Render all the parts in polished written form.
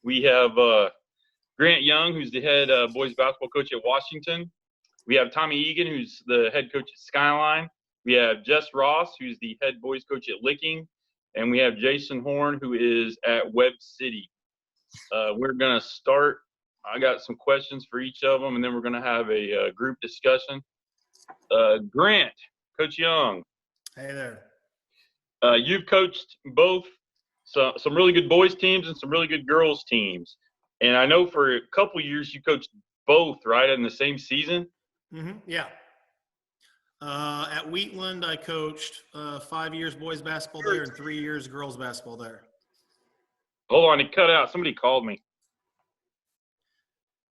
We have Grant Young, who's the head boys basketball coach at Washington. We have Tommy Egan, who's the head coach at Skyline. We have Jess Ross, who's the head boys coach at Licking. And we have Jason Horn, who is at Webb City. We're going to start. I got some questions for each of them, and then we're going to have a group discussion. Grant, Coach Young. Hey there. You've coached both some really good boys teams and some really good girls teams. And I know for a couple of years you coached both, right, in the same season? Mm-hmm. Yeah. At Wheatland, I coached 5 years boys basketball there and 3 years girls basketball there. Hold on, it cut out. Somebody called me.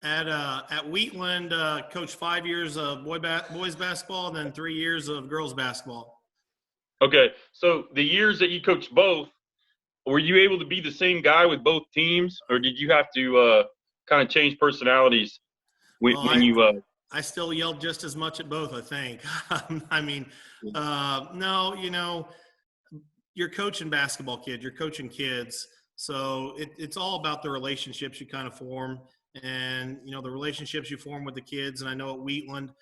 At Wheatland, coached 5 years of boys basketball and then 3 years of girls basketball. Okay, so the years that you coached both, were you able to be the same guy with both teams, or did you have to kind of change personalities I still yelled just as much at both, I think. I mean, no, you're coaching basketball kids, you're coaching kids. So it's all about the relationships you kind of form and, the relationships you form with the kids. And I know at Wheatland,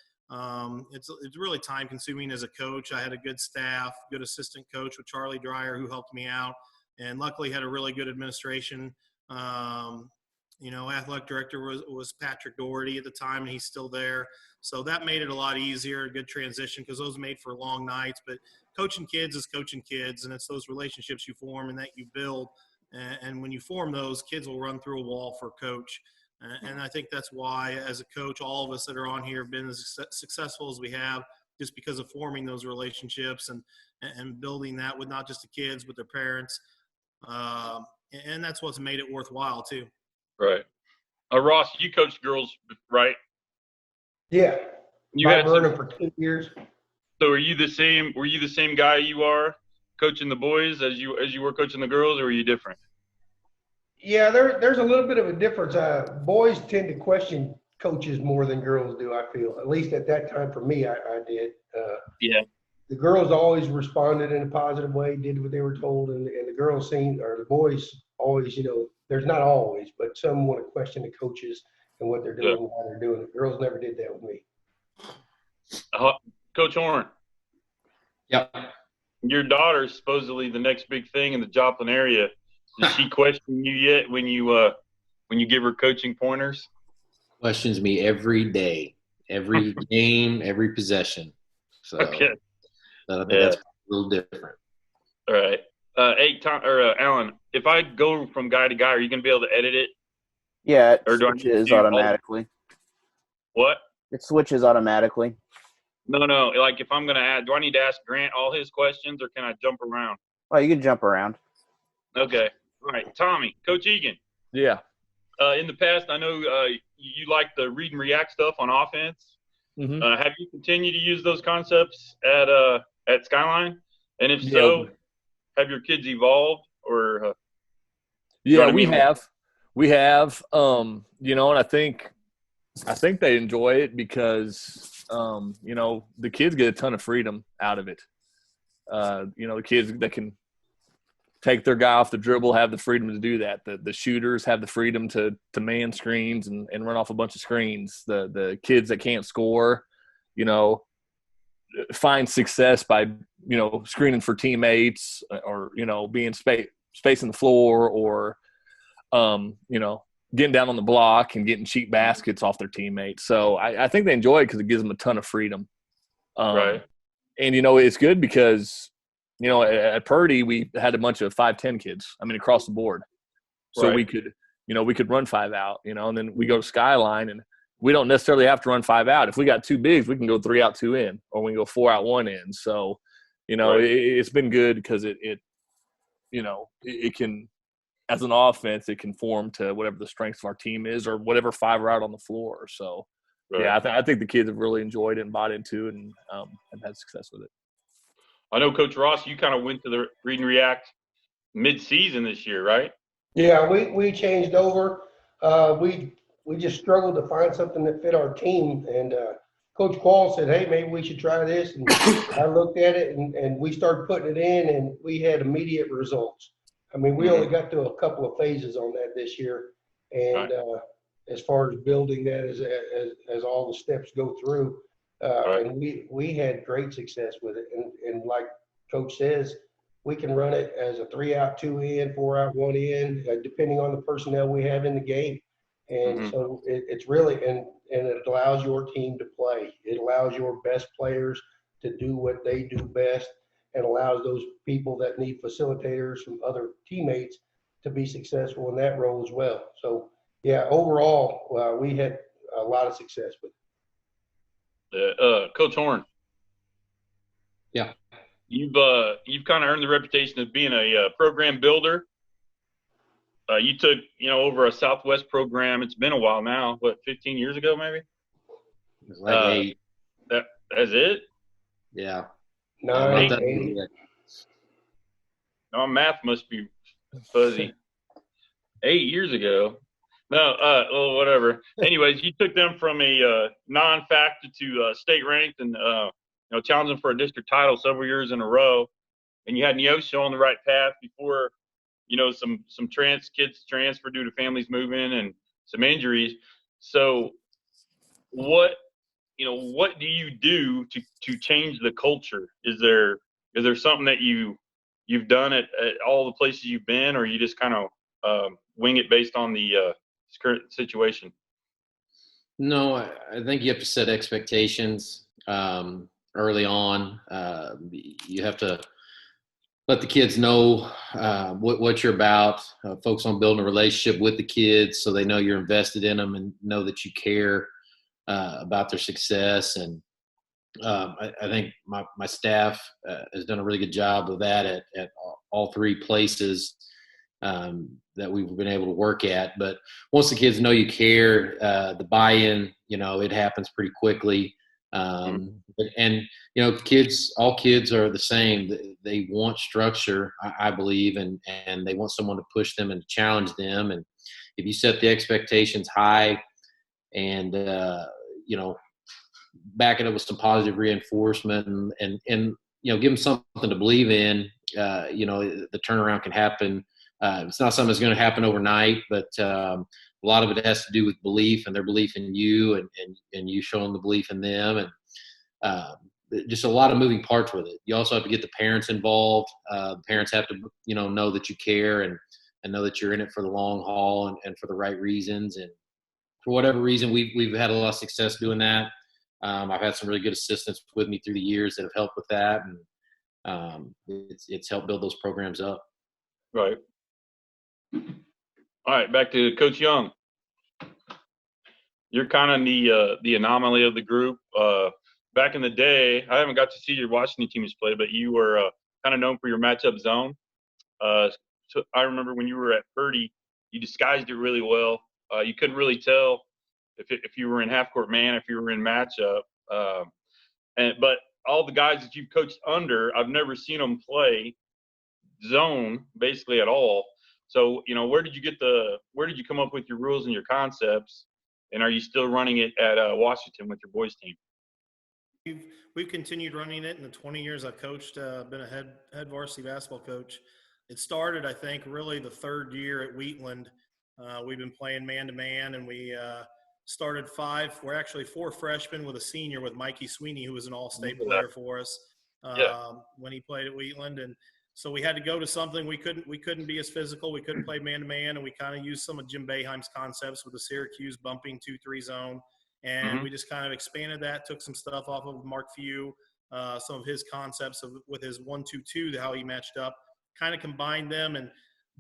it's really time consuming as a coach. I had a good staff, good assistant coach with Charlie Dreyer who helped me out, and luckily had a really good administration. Athletic director was Patrick Doherty at the time, and he's still there. So that made it a lot easier, a good transition, because those made for long nights. But coaching kids is coaching kids, and it's those relationships you form and that you build. And when you form those, kids will run through a wall for a coach. And I think that's why, as a coach, all of us that are on here have been as successful as we have, just because of forming those relationships and building that with not just the kids, but their parents. And that's what's made it worthwhile, too. Right. Ross, you coached girls, right? Yeah. You had Vernon for 2 years. So were you the same guy you are coaching the boys as you were coaching the girls, or were you different? Yeah, there's a little bit of a difference. Boys tend to question coaches more than girls do, I feel. At least at that time for me, I did. Yeah. The girls always responded in a positive way, did what they were told, and the the boys always, there's not always, but some want to question the coaches and what they're doing and why they're doing it. Girls never did that with me. Coach Horn. Yep. Your daughter's supposedly the next big thing in the Joplin area. Does she question you yet when you give her coaching pointers? Questions me every day, every game, every possession. So okay. That's a little different. All right. Hey, Alan, if I go from guy to guy, are you going to be able to edit it? Yeah, it switches automatically. What? It switches automatically. No. Like if I'm going to add, do I need to ask Grant all his questions, or can I jump around? Oh, you can jump around. Okay. All right. Tommy, Coach Egan. Yeah. In the past, I know you like the read and react stuff on offense. Mm-hmm. Have you continued to use those concepts at Skyline? And if so, have your kids evolved or? Yeah, we have. We have. And I think they enjoy it because the kids get a ton of freedom out of it. The kids that can take their guy off the dribble have the freedom to do that. The shooters have the freedom to man screens and run off a bunch of screens. The kids that can't score, find success by, screening for teammates or, being spacing the floor or, getting down on the block and getting cheap baskets off their teammates. So I think they enjoy it because it gives them a ton of freedom. Right. And, it's good because, at Purdy, we had a bunch of 5'10" kids, across the board. So right. we could run 5 out, and then we go to Skyline and we don't necessarily have to run 5 out. If we got 2 bigs, we can go 3 out, 2 in, or we can go 4 out, 1 in. So, right. it's been good because it can, as an offense, it can form to whatever the strengths of our team is or whatever 5 are out on the floor. So, right. Yeah, I think the kids have really enjoyed it and bought into it and have had success with it. I know, Coach Ross, you kind of went to the read and react mid-season this year, right? Yeah, we changed over. We just struggled to find something that fit our team. And Coach Quall said, hey, maybe we should try this. And I looked at it, and we started putting it in, and we had immediate results. We only got to a couple of phases on that this year, And as far as building that as all the steps go through, and we had great success with it. And like Coach says, we can run it as a 3 out, 2 in, 4 out, 1 in, depending on the personnel we have in the game. And so it's really, and it allows your team to play. It allows your best players to do what they do best, and allows those people that need facilitators from other teammates to be successful in that role as well. So, yeah, overall, we had a lot of success with it. Coach Horn. Yeah. You've kind of earned the reputation of being a program builder. You took, over a Southwest program. It's been a while now. What, 15 years ago, maybe? It was like 8. That's it? Yeah. 9, 8. No, math must be fuzzy. 8 years ago. No, well, whatever. Anyways, you took them from a non-factor to state ranked, and challenging for a district title several years in a row. And you had Neosho on the right path before, some kids transfer due to families moving and some injuries. So, what do you do to change the culture? Is there something that you've done at all the places you've been, or you just kind of wing it based on the current situation? No, I think you have to set expectations early on. You have to let the kids know what you're about. Focus on building a relationship with the kids so they know you're invested in them and know that you care about their success. And I think my staff has done a really good job of that at all 3 places that we've been able to work at. But once the kids know you care, the buy-in, it happens pretty quickly. And all kids are the same. They want structure, I believe, and they want someone to push them and to challenge them. And if you set the expectations high and back it up with some positive reinforcement and give them something to believe in, the turnaround can happen. It's not something that's going to happen overnight, but a lot of it has to do with belief and their belief in you and you showing the belief in them, and just a lot of moving parts with it. You also have to get the parents involved. The parents have to, know that you care and know that you're in it for the long haul and for the right reasons. And for whatever reason, we've had a lot of success doing that. I've had some really good assistants with me through the years that have helped with that, and it's helped build those programs up. Right. All right, back to Coach Young. You're kind of the anomaly of the group. Back in the day, I haven't got to see your Washington teams play, but you were kind of known for your matchup zone. So I remember when you were at Purdy, you disguised it really well. You couldn't really tell if you were in half-court man, if you were in matchup. But all the guys that you've coached under, I've never seen them play zone basically at all. So, where did you come up with your rules and your concepts, and are you still running it at Washington with your boys team? We've continued running it in the 20 years I've coached. Been a head varsity basketball coach. It started, I think, really the 3rd year at Wheatland. We've been playing man-to-man, and we started 5. We're actually 4 freshmen with a senior with Mikey Sweeney, who was an all-state player for us when he played at Wheatland. And so we had to go to something. We couldn't be as physical. We couldn't play man-to-man, and we kind of used some of Jim Boeheim's concepts with the Syracuse bumping 2-3 zone. And we just kind of expanded that, took some stuff off of Mark Few, some of his concepts with his 1-2-2, how he matched up, kind of combined them. And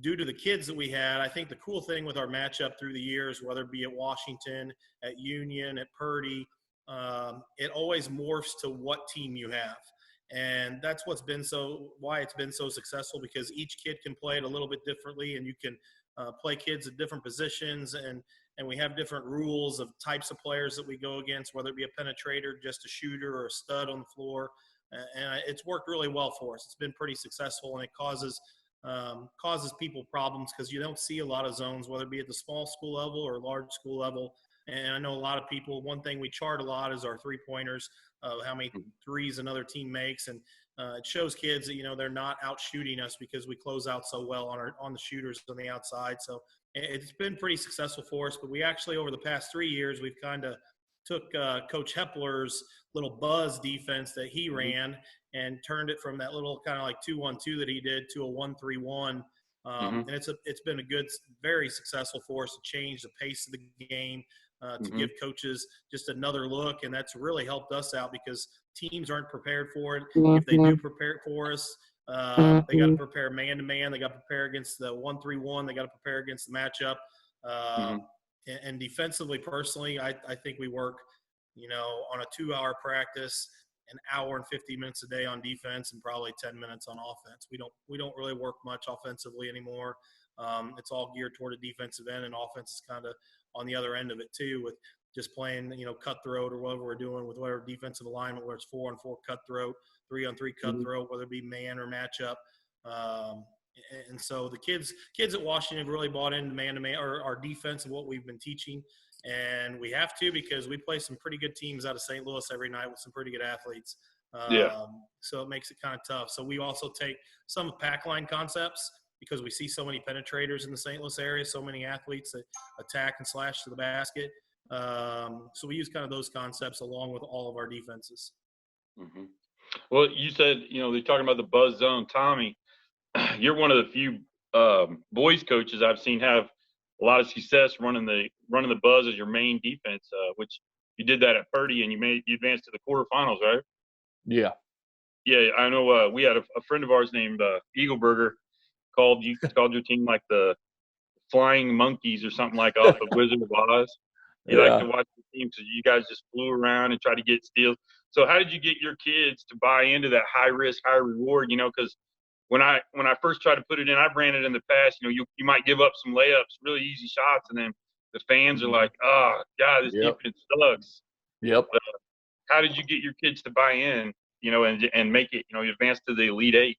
due to the kids that we had, I think the cool thing with our matchup through the years, whether it be at Washington, at Union, at Purdy, it always morphs to what team you have. And that's why it's been so successful, because each kid can play it a little bit differently, and you can play kids at different positions, and we have different rules of types of players that we go against, whether it be a penetrator, just a shooter, or a stud on the floor. And it's worked really well for us. It's been pretty successful, and it causes people problems because you don't see a lot of zones, whether it be at the small school level or large school level. And I know a lot of people, one thing we chart a lot is our 3-pointers, how many threes another team makes. And it shows kids that, they're not out shooting us because we close out so well on the shooters on the outside. So it's been pretty successful for us. But we actually, over the past 3 years, we've kind of took Coach Hepler's little buzz defense that he ran and turned it from that little kind of like 2-1-2 that he did to a 1-3-1. And it's been a good, very successful for us to change the pace of the game, to give coaches just another look. And that's really helped us out because teams aren't prepared for it. If they do prepare it for us, they got to prepare man-to-man. They got to prepare against the 1-3-1. They got to prepare against the matchup. And defensively, personally, I think we work, on a 2-hour practice, an hour and 50 minutes a day on defense, and probably 10 minutes on offense. We don't really work much offensively anymore. It's all geared toward a defensive end, and offense is kind of on the other end of it too, with just playing, cutthroat or whatever we're doing with whatever defensive alignment, whether it's 4-on-4 cutthroat, 3-on-3 cutthroat, whether it be man or matchup. And so the kids at Washington have really bought into man-to-man, or our defense and what we've been teaching. And we have to, because we play some pretty good teams out of St. Louis every night with some pretty good athletes. So it makes it kind of tough. So we also take some pack line concepts because we see so many penetrators in the St. Louis area, so many athletes that attack and slash to the basket. So we use kind of those concepts along with all of our defenses. Well, you said, they're talking about the buzz zone. Tommy, you're one of the few boys coaches I've seen have a lot of success running the buzz as your main defense, which you did that at Purdy, and you advanced to the quarterfinals, right? Yeah. Yeah, I know. We had a friend of ours named Eagleburger called your team like the Flying Monkeys or something like off of Wizard of Oz. He liked to watch the team because you guys just flew around and tried to get steals. So how did you get your kids to buy into that high risk, high reward? Because when I first tried to put it in, I've ran it in the past. You might give up some layups, really easy shots, and then the fans are like, "Oh God, this defense sucks." Yep. How did you get your kids to buy in? And make it, advance to the Elite Eight?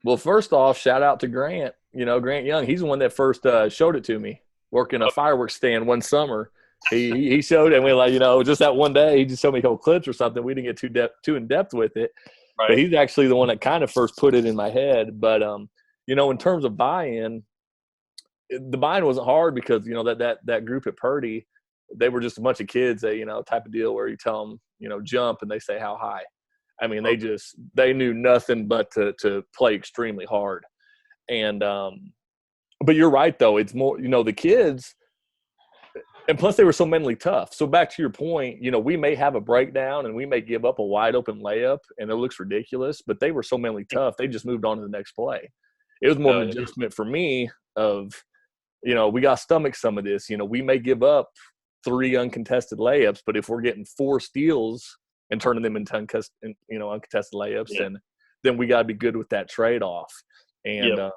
Well, first off, shout out to Grant. Grant Young. He's the one that first showed it to me. Working a fireworks stand one summer, he showed it, and we just that one day he just showed me a couple clips or something. We didn't get too in depth with it. Right. But he's actually the one that kind of first put it in my head. But, in terms of buy-in, the buy-in wasn't hard because, that group at Purdy, they were just a bunch of kids that, type of deal where you tell them, jump, and they say how high. I mean, they knew nothing but to play extremely hard. And but you're right, though. It's more, the kids – and plus, they were so mentally tough. So back to your point, we may have a breakdown and we may give up a wide open layup and it looks ridiculous, but they were so mentally tough, they just moved on to the next play. It was more of an adjustment for me of, we got to stomach some of this. We may give up 3 uncontested layups, but if we're getting 4 steals and turning them into uncontested layups, then we got to be good with that trade-off. And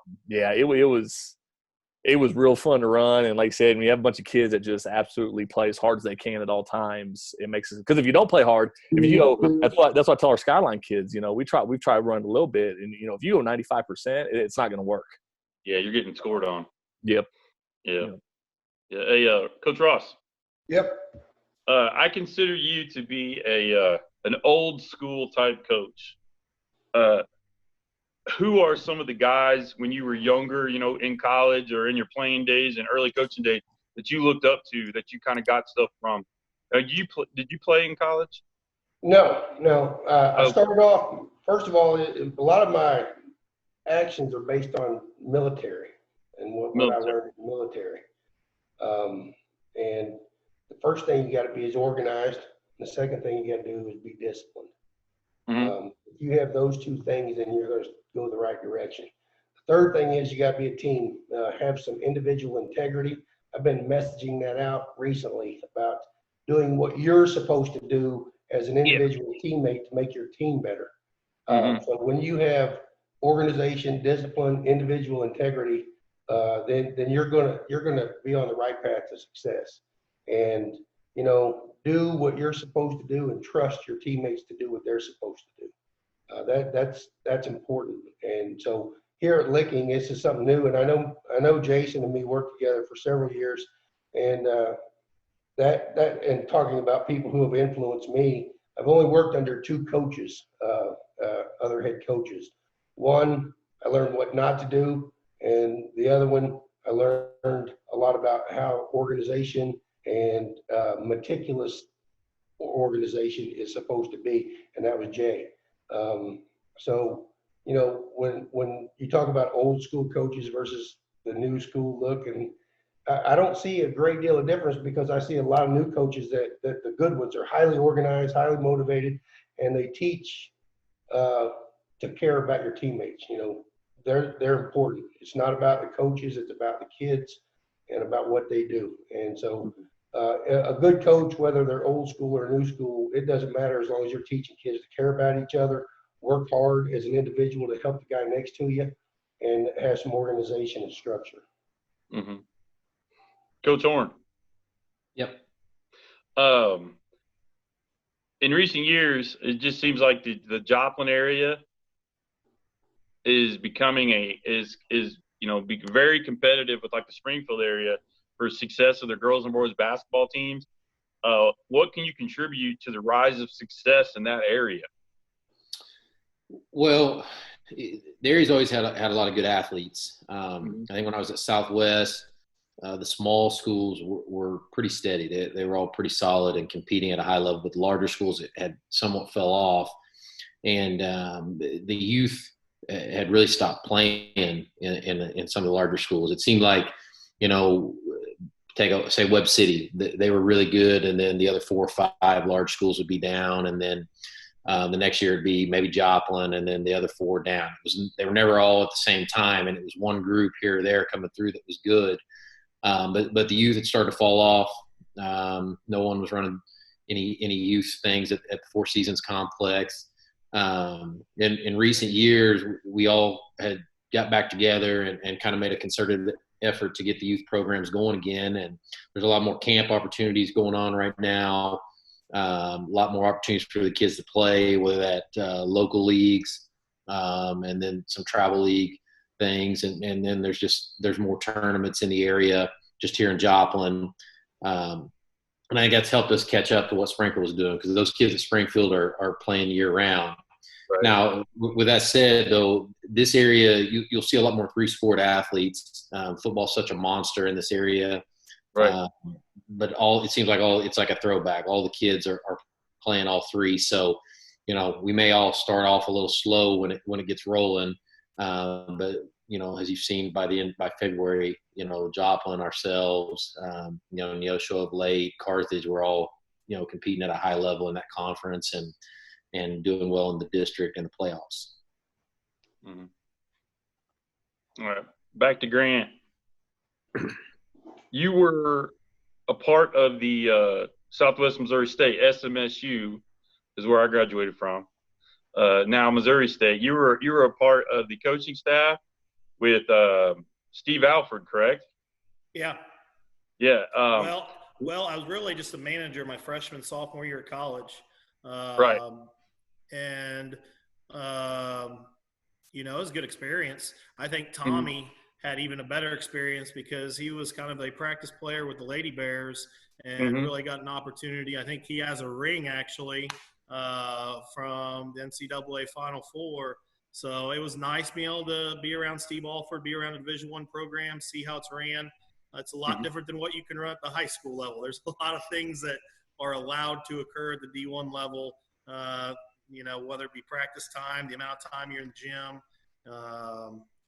it was real fun to run. And like I said, when you have a bunch of kids that just absolutely play as hard as they can at all times, it makes it – because if you don't play hard, that's what I tell our Skyline kids, we try to run a little bit. And, if you go 95%, it's not going to work. Yeah, you're getting scored on. Yep. Yeah. Hey, Coach Ross. Yep. I consider you to be an old school type coach. Who are some of the guys when you were younger, in college or in your playing days and early coaching days that you looked up to, that you kind of got stuff from? Did you play in college? No. I started off, first of all, a lot of my actions are based on military and what I learned in the military. And the first thing you got to be is organized. The second thing you got to do is be disciplined. If you have those 2 things, then you're going to go the right direction. The third thing is you got to be a team, have some individual integrity. I've been messaging that out recently about doing what you're supposed to do as an individual teammate to make your team better. So when you have organization, discipline, individual integrity, then you're gonna be on the right path to success. And do what you're supposed to do and trust your teammates to do what they're supposed to do. That's important. And so here at Licking, this is something new. And I know Jason and me worked together for several years, and and talking about people who have influenced me, I've only worked under two coaches, other head coaches. One, I learned what not to do, and the other one, I learned a lot about how organization and meticulous organization is supposed to be, and that was Jay. So, you know, when you talk about old school coaches versus the new school look, and I don't see a great deal of difference because I see a lot of new coaches that the good ones are highly organized, highly motivated, and they teach to care about your teammates. You know, they're important. It's not about the coaches, it's about the kids and about what they do. And so a good coach, whether they're old school or new school, it doesn't matter as long as you're teaching kids to care about each other, work hard as an individual to help the guy next to you, and have some organization and structure. Mm-hmm. Coach Horn. Yep. In recent years, it just seems like the Joplin area is becoming very competitive with like the Springfield area for success of their girls and boys basketball teams. What can you contribute to the rise of success in that area? Well, the area's always had a lot of good athletes. I think when I was at Southwest, the small schools were pretty steady. They were all pretty solid and competing at a high level, but the larger schools that had somewhat fell off. And the youth had really stopped playing in some of the larger schools. It seemed like, you know, say Webb City, they were really good, and then the other 4 or 5 large schools would be down, and then the next year it'd be maybe Joplin, and then the other 4 down. They were never all at the same time, and it was one group here or there coming through that was good. But the youth had started to fall off. No one was running any youth things at the Four Seasons complex. In recent years, we all had got back together and kind of made a concerted effort to get the youth programs going again. And there's a lot more camp opportunities going on right now. A lot more opportunities for the kids to play, whether that local leagues and then some travel league things. And then there's more tournaments in the area just here in Joplin. And I think that's helped us catch up to what Springfield was doing, because those kids at Springfield are playing year round. Right. Now, with that said, though, this area, you'll see a lot more 3-sport athletes. Football's such a monster in this area. Right. But it seems like it's like a throwback. All the kids are playing all 3. So, you know, we may all start off a little slow when it gets rolling. But, you know, as you've seen by February, you know, Joplin, ourselves, you know, Neosho of late, Carthage, we're all, you know, competing at a high level in that conference and doing well in the district and the playoffs. Mm-hmm. All right. Back to Grant. You were a part of the Southwest Missouri State, SMSU is where I graduated from. Now Missouri State. You were a part of the coaching staff with Steve Alford, correct? Yeah. Yeah. Well, I was really just a manager my freshman, sophomore year of college. Right. And, you know, it was a good experience. I think Tommy had even a better experience because he was kind of a practice player with the Lady Bears and really got an opportunity. I think he has a ring actually from the NCAA Final Four. So it was nice being able to be around Steve Alford, be around a Division I program, see how it's ran. It's a lot different than what you can run at the high school level. There's a lot of things that are allowed to occur at the D1 level, you know, whether it be practice time, the amount of time you're in the gym,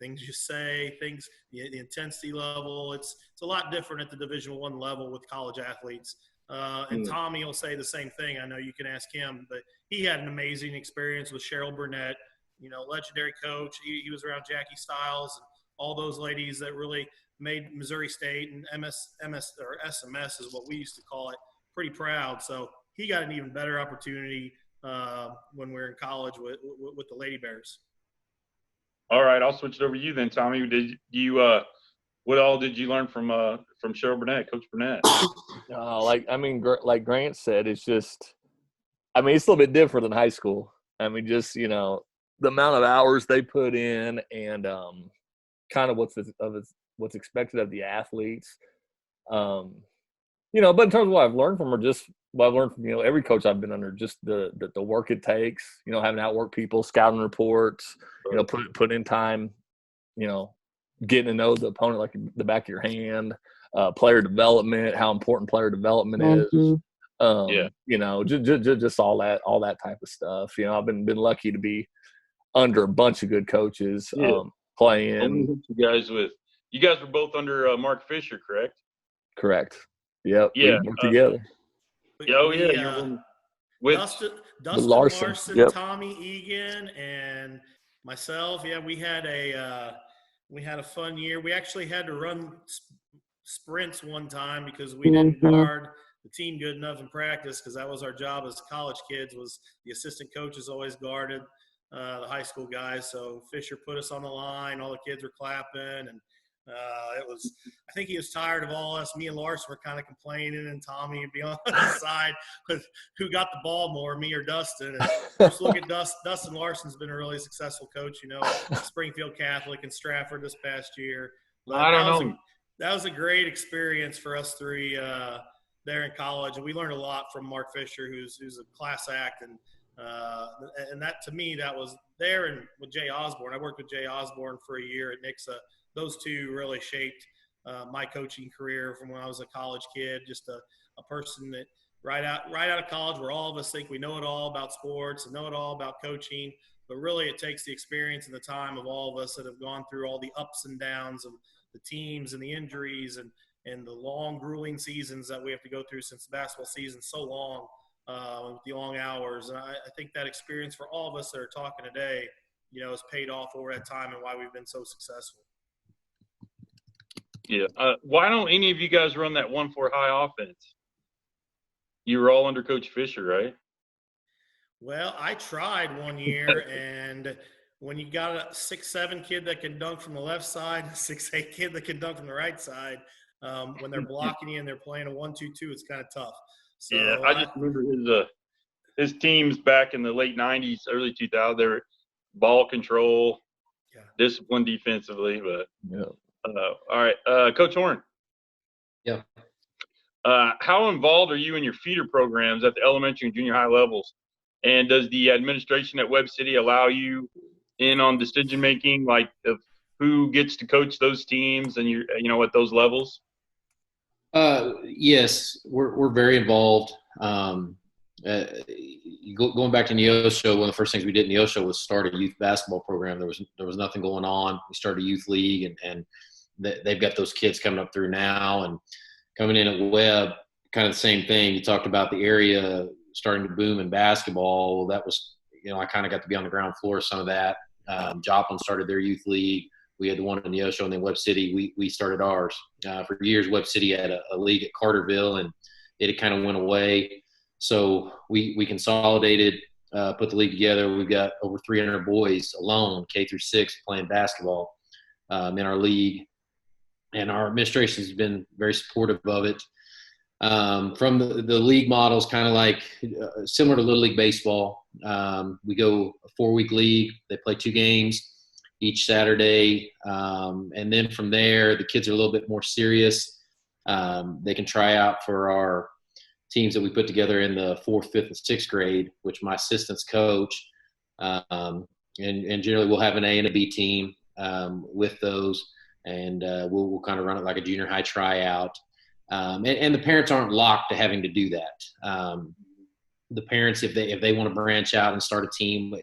things you say, the intensity level. It's a lot different at the Division I level with college athletes. And Tommy will say the same thing. I know you can ask him, but he had an amazing experience with Cheryl Burnett, you know, legendary coach. He was around Jackie Stiles and all those ladies that really made Missouri State and SMS is what we used to call it, pretty proud. So he got an even better opportunity when we were in college with the Lady Bears. All right, I'll switch it over to you then, Tommy. Did you what all did you learn from Cheryl Burnett, Coach Burnett? Like Grant said, it's just, it's a little bit different than high school. Just, you know, the amount of hours they put in and kind of what's expected of the athletes. But in terms of what I've learned from her, just what I've learned from, every coach I've been under, just the work it takes, having to outwork people, scouting reports, put in time, getting to know the opponent like the back of your hand, player development, how important player development is. Just all that type of stuff. I've been lucky to be under a bunch of good coaches, playing. You guys were both under Mark Fisher, correct? Correct. Yep. Yeah. We worked together. With Dustin Larson, Larson, Tommy Egan, and myself. Yeah, we had a fun year. We actually had to run sprints one time because we didn't guard the team good enough in practice, because that was our job as college kids. Was the assistant coaches always guarded the high school guys. So Fisher put us on the line. All the kids were clapping, and I think he was tired of all us. Me and Larson were kind of complaining, and Tommy would be on the side with who got the ball more, me or Dustin. And just look at Dustin Larson's been a really successful coach, Springfield Catholic and Stratford this past year. But I don't know. That was a great experience for us three there in college, and we learned a lot from Mark Fisher, who's a class act, and that, to me, that was there. And with Jay Osborne, I worked with Jay Osborne for a year at Nixa. Those two really shaped my coaching career from when I was a college kid. Just a person that right out of college, where all of us think we know it all about sports and know it all about coaching, but really it takes the experience and the time of all of us that have gone through all the ups and downs of the teams and the injuries and the long, grueling seasons that we have to go through, since the basketball season's so long, with the long hours. And I think that experience for all of us that are talking today, has paid off over that time and why we've been so successful. Yeah. Why don't any of you guys run that 1-4 high offense? You were all under Coach Fisher, right? Well, I tried one year, and when you got a 6'7" kid that can dunk from the left side, a 6'8" kid that can dunk from the right side, when they're blocking you and they're playing a 1-2-2, it's kind of tough. So yeah, I just remember his teams back in the late 90s, early 2000s. They were ball control, discipline defensively, but all right, Coach Horn. Yeah. How involved are you in your feeder programs at the elementary and junior high levels? And does the administration at Webb City allow you in on decision making, like of who gets to coach those teams and at those levels? Yes, we're very involved. Going back to Neosho, one of the first things we did in Neosho was start a youth basketball program. There was nothing going on. We started a youth league, and they've got those kids coming up through now, and coming in at Webb, kind of the same thing. You talked about the area starting to boom in basketball. Well, that was, I kind of got to be on the ground floor of some of that. Joplin started their youth league. We had the one in Neosho, and then Webb City, we started ours. For years, Webb City had a league at Carterville, and it kind of went away. So we consolidated, put the league together. We've got over 300 boys alone, K through 6, playing basketball in our league. And our administration has been very supportive of it. From the league models, kind of like similar to Little League Baseball. We go a 4-week league. They play 2 games each Saturday. And then from there, the kids are a little bit more serious. They can try out for our teams that we put together in the 4th, 5th, and 6th grade, which my assistants coach. And generally we'll have an A and a B team with those. And we'll kind of run it like a junior high tryout. And the parents aren't locked to having to do that. The parents, if they want to branch out and start a team,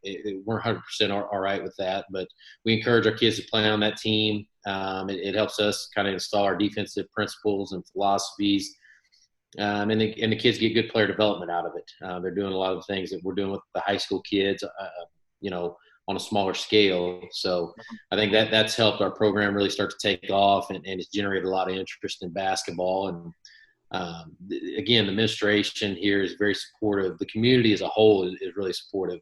we're 100% all right with that. But we encourage our kids to play on that team. It helps us kind of install our defensive principles and philosophies. And the kids get good player development out of it. They're doing a lot of the things that we're doing with the high school kids, on a smaller scale. So I think that's helped our program really start to take off, and it's generated a lot of interest in basketball. And again, the administration here is very supportive. The community as a whole is really supportive.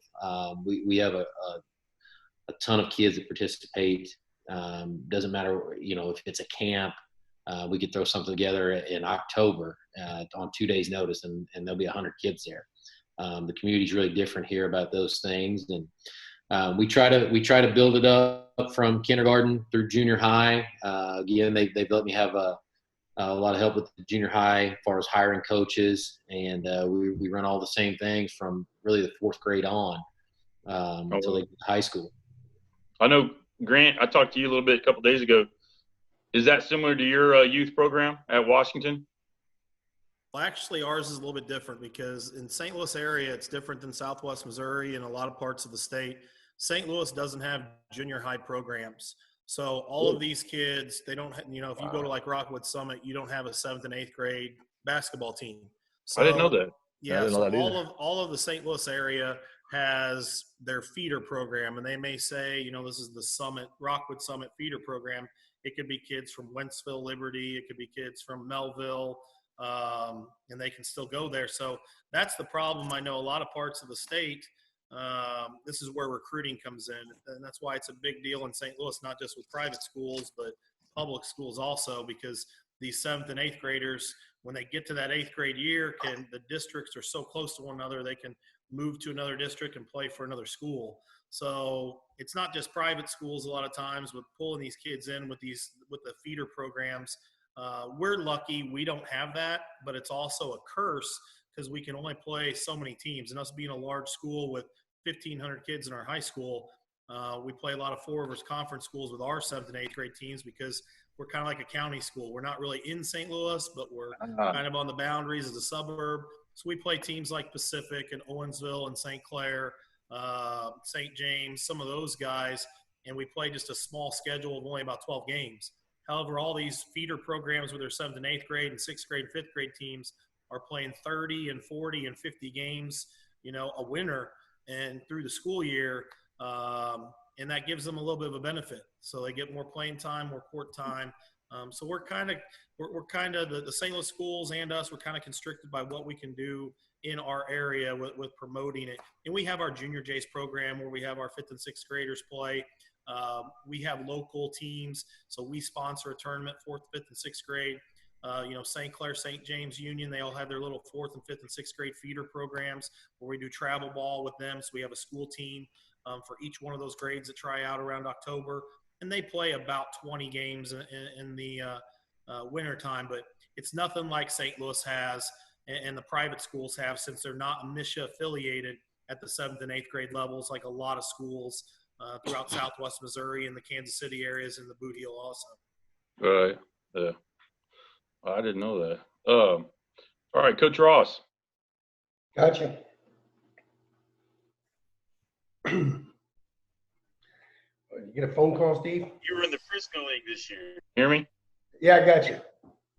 We have a ton of kids that participate. Doesn't matter, if it's a camp, we could throw something together in October on 2 days notice, and there'll be 100 kids there. The community is really different here about those things. And we try to build it up from kindergarten through junior high. Again, they've let me have a lot of help with the junior high as far as hiring coaches, and we run all the same things from really the 4th grade on until they get to high school. I know, Grant, I talked to you a little bit a couple days ago. Is that similar to your youth program at Washington? Well, actually, ours is a little bit different because in St. Louis area, it's different than Southwest Missouri and a lot of parts of the state. St. Louis doesn't have junior high programs. So all of these kids, they don't, if you go to like Rockwood Summit, you don't have a 7th and 8th grade basketball team. So, I didn't know that. Yeah, I didn't know that either. all of the St. Louis area has their feeder program, and they may say, this is the Rockwood Summit feeder program. It could be kids from Wentzville, Liberty. It could be kids from Melville, and they can still go there. So that's the problem. I know a lot of parts of the state, this is where recruiting comes in. And that's why it's a big deal in St. Louis, not just with private schools, but public schools also, because these 7th and 8th graders, when they get to that 8th grade year, the districts are so close to one another, they can move to another district and play for another school. So it's not just private schools a lot of times with pulling these kids in with the feeder programs. We're lucky we don't have that, but it's also a curse because we can only play so many teams. And us being a large school with 1,500 kids in our high school, we play a lot of 4 overs conference schools with our 7th and 8th grade teams because we're kind of like a county school. We're not really in St. Louis, but we're kind of on the boundaries as a suburb. So we play teams like Pacific and Owensville and St. Clair, St. James, some of those guys, and we play just a small schedule of only about 12 games. However, all these feeder programs with their 7th and 8th grade and 6th grade, 5th grade teams are playing 30 and 40 and 50 games, a winter and through the school year. And that gives them a little bit of a benefit. So they get more playing time, more court time. So we're kind of the St. Louis schools and us, we're kind of constricted by what we can do in our area with promoting it. And we have our Junior Jays program where we have our 5th and 6th graders play. We have local teams, so we sponsor a tournament 4th, 5th, and 6th grade. St. Clair, St. James Union, they all have their little 4th and 5th and 6th grade feeder programs where we do travel ball with them. So we have a school team for each one of those grades that try out around October, and they play about 20 games in the winter time. But it's nothing like St. Louis has and the private schools have, since they're not MSHA affiliated at the 7th and 8th grade levels like a lot of schools throughout Southwest Missouri and the Kansas City areas and the Boot Heel also. Right. Yeah. I didn't know that. All right, Coach Ross. Gotcha. You get a phone call, Steve? You were in the Frisco League this year. Hear me? Yeah, I got you.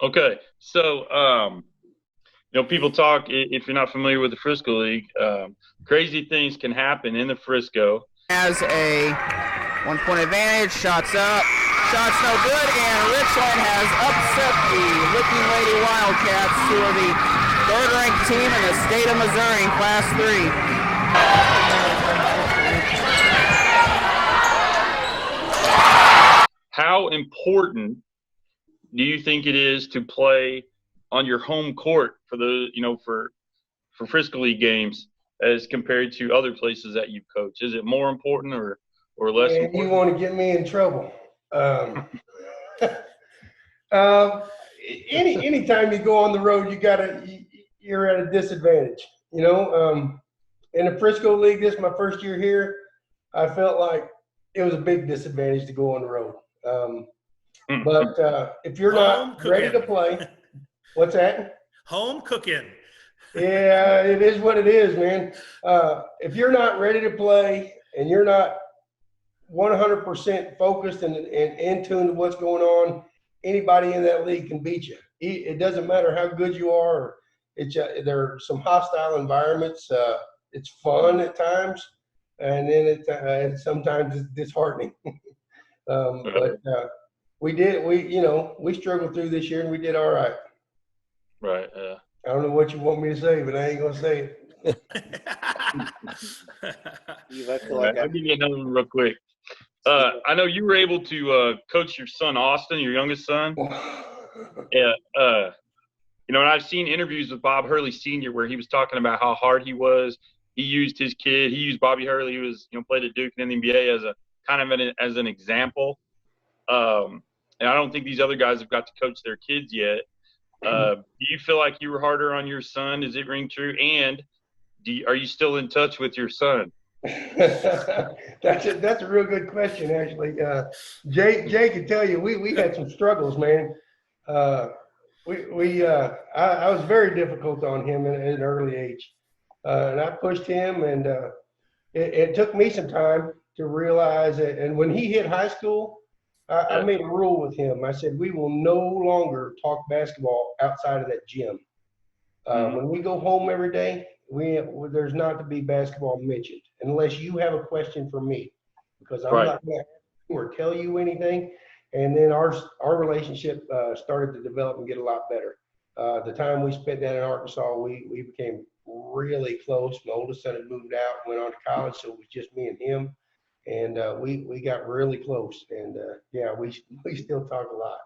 Okay. So, people talk, if you're not familiar with the Frisco League, crazy things can happen in the Frisco. Has a 1-point advantage, shots up, shots no good, and Richland has upset the Licking Lady Wildcats, who are the 3rd-ranked team in the state of Missouri in Class 3. How important do you think it is to play on your home court for for Frisco League games as compared to other places that you've coached? Is it more important or less important? You want to get me in trouble. Anytime you go on the road, you're at a disadvantage. In the Frisco League, this is my first year here. I felt like it was a big disadvantage to go on the road. But if you're not ready to play, what's that? Home cooking. Yeah, it is what it is, man. If you're not ready to play and you're not 100% focused and in tune to what's going on, anybody in that league can beat you. It doesn't matter how good you are. There are some hostile environments. It's fun at times, and then sometimes it's disheartening. But we struggled through this year and we did all right. Right. I don't know what you want me to say, but I ain't gonna say it. I'll give you another one real quick. I know you were able to coach your son Austin, your youngest son. Yeah. And I've seen interviews with Bob Hurley Sr. where he was talking about how hard he was. He used his kid. He used Bobby Hurley, who was played at Duke and in the NBA as a kind of as an example. and I don't think these other guys have got to coach their kids yet. Do you feel like you were harder on your son? Does it ring true? And are you still in touch with your son? That's a real good question, actually. Jay can tell you we had some struggles, man. I was very difficult on him at an early age, and I pushed him, and it took me some time to realize it. And when he hit high school, I made a rule with him. I said, we will no longer talk basketball outside of that gym. When we go home every day, there's not to be basketball mentioned unless you have a question for me, because I'm not going to or tell you anything. And then our relationship started to develop and get a lot better. The time we spent down in Arkansas, we became really close. My oldest son had moved out, went on to college, so it was just me and him. And we got really close, and we still talk a lot.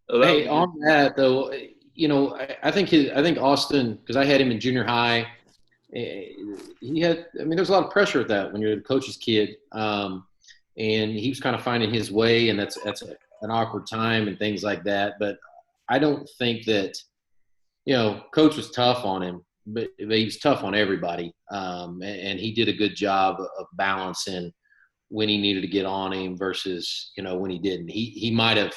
Hey, on that though, I think Austin, because I had him in junior high. There's a lot of pressure with that when you're the coach's kid, and he was kind of finding his way, and that's an awkward time and things like that. But I don't think that, coach was tough on him. But he was tough on everybody, and he did a good job of balancing when he needed to get on him versus when he didn't. He might have,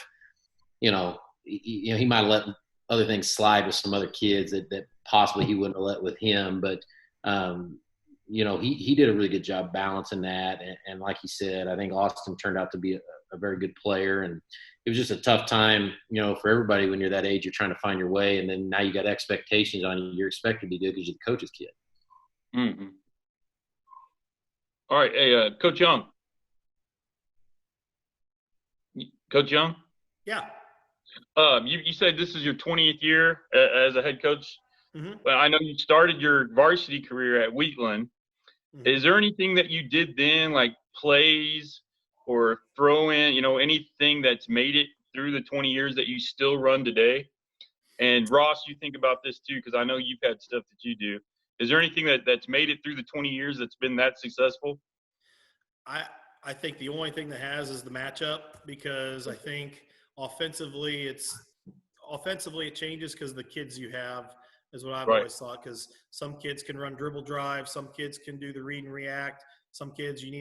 he might have let other things slide with some other kids that possibly he wouldn't have let with him. But he did a really good job balancing that. And like he said, I think Austin turned out to be a very good player, and it was just a tough time, for everybody when you're that age. You're trying to find your way, and then now you got expectations on you. You're expected to be good because you're the coach's kid. Mm-hmm. All right, hey, Coach Young. Coach Young? Yeah. You said this is your 20th year as a head coach. Mm-hmm. Well, I know you started your varsity career at Wheatland. Mm-hmm. Is there anything that you did then, like plays or throw in, anything that's made it through the 20 years that you still run today? And Ross, you think about this too, because I know you've had stuff that you do. Is there anything that's made it through the 20 years that's been that successful? I think the only thing that has is the matchup, because I think offensively it changes because the kids you have is what I've always thought, because some kids can run dribble drive, some kids can do the read and react. Some kids you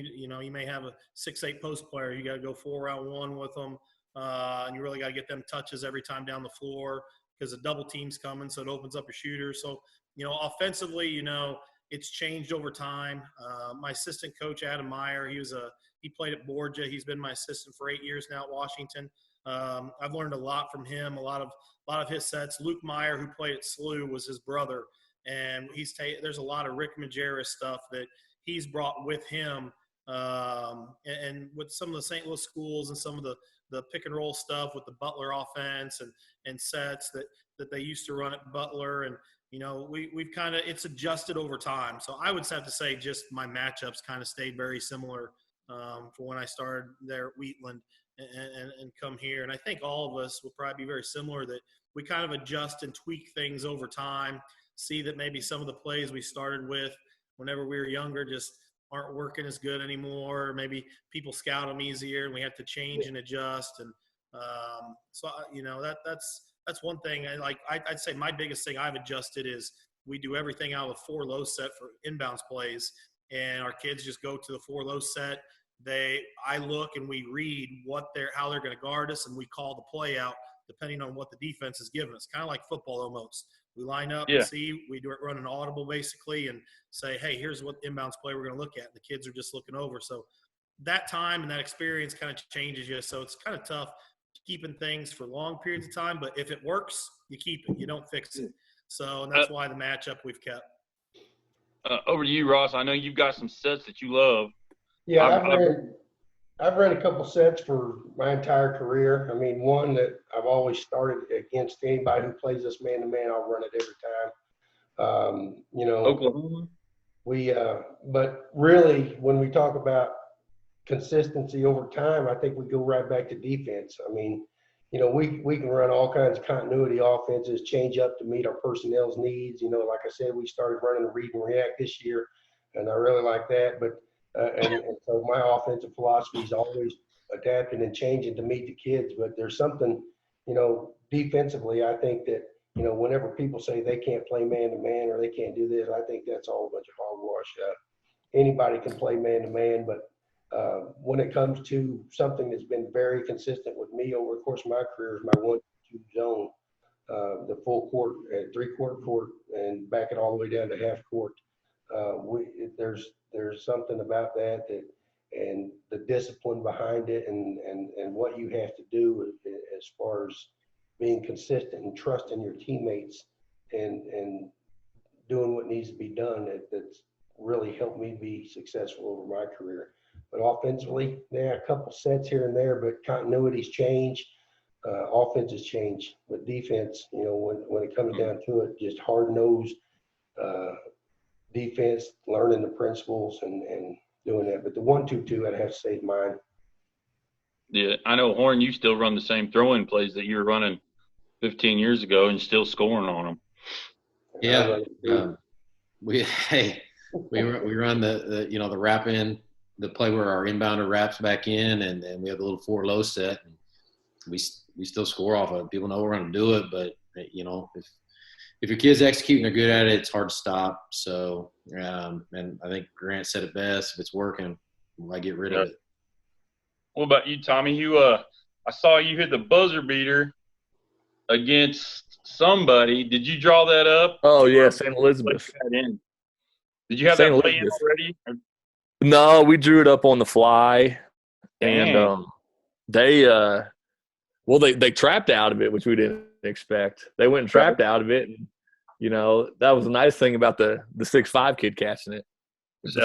may have a 6'8" post player. You got to go 4-around-1 with them, and you really got to get them touches every time down the floor because the double team's coming, so it opens up your shooter. So, offensively, it's changed over time. My assistant coach, Adam Meyer, he played at Borgia. He's been my assistant for 8 years now at Washington. I've learned a lot from him, a lot of his sets. Luke Meyer, who played at SLU, was his brother, and there's a lot of Rick Majerus stuff that he's brought with him, and with some of the St. Louis schools and some of the pick and roll stuff with the Butler offense and sets that they used to run at Butler. And, we've it's adjusted over time. So I would have to say just my matchups kind of stayed very similar for when I started there at Wheatland and come here. And I think all of us will probably be very similar, that we kind of adjust and tweak things over time, see that maybe some of the plays we started with whenever we were younger just aren't working as good anymore. Maybe people scout them easier and we have to change and adjust. And that's one thing. I'd say my biggest thing I've adjusted is we do everything out of the 4-low set for inbounds plays, and our kids just go to the 4-low set. I look and we read how they're going to guard us, and we call the play out depending on what the defense is giving us. Kind of like football almost. We line up and see. We run an audible basically and say, hey, here's what inbounds play we're going to look at. And the kids are just looking over. So that time and that experience kind of changes you. So it's kind of tough keeping things for long periods of time. But if it works, you keep it. You don't fix it. So and that's why the matchup we've kept. Over to you, Ross. I know you've got some sets that you love. Yeah, I've run a couple sets for my entire career. I mean, one that I've always started against anybody who plays us man-to-man, I'll run it every time. Oklahoma. But really, when we talk about consistency over time, I think we go right back to defense. I mean, we can run all kinds of continuity offenses, change up to meet our personnel's needs. Like I said, we started running the read and react this year, and I really like that. But and so my offensive philosophy is always adapting and changing to meet the kids. But there's something, defensively, I think that, whenever people say they can't play man-to-man or they can't do this, I think that's all a bunch of hogwash. Anybody can play man-to-man, but when it comes to something that's been very consistent with me over the course of my career is my 1-2 zone, the full court, three-quarter court, and back it all the way down to half court. There's something about that and the discipline behind it and what you have to do as far as being consistent and trusting your teammates and doing what needs to be done that's really helped me be successful over my career. But offensively, a couple sets here and there, but continuities change, offenses change. But defense, when it comes down to it, just hard-nosed defense, learning the principles and doing that. But the 1-2-2, I'd have to say is mine. Yeah, I know, Horn, you still run the same throw-in plays that you were running 15 years ago and still scoring on them. Yeah. We run the wrap in, the play where our inbounder wraps back in, and we have the little 4-low set. And we still score off of it. People know we're going to do it, but if your kids execute and they're good at it, it's hard to stop. So, and I think Grant said it best: if it's working, why get rid of it? What about you, Tommy? I saw you hit the buzzer beater against somebody. Did you draw that up? Oh yeah, St. Elizabeth. Did you have St. that play in Elizabeth. already? No, we drew it up on the fly, Dang. and they trapped out of it, which we didn't expect. They went and trapped out of it, and that was the nice thing about the 6'5" kid catching it. If the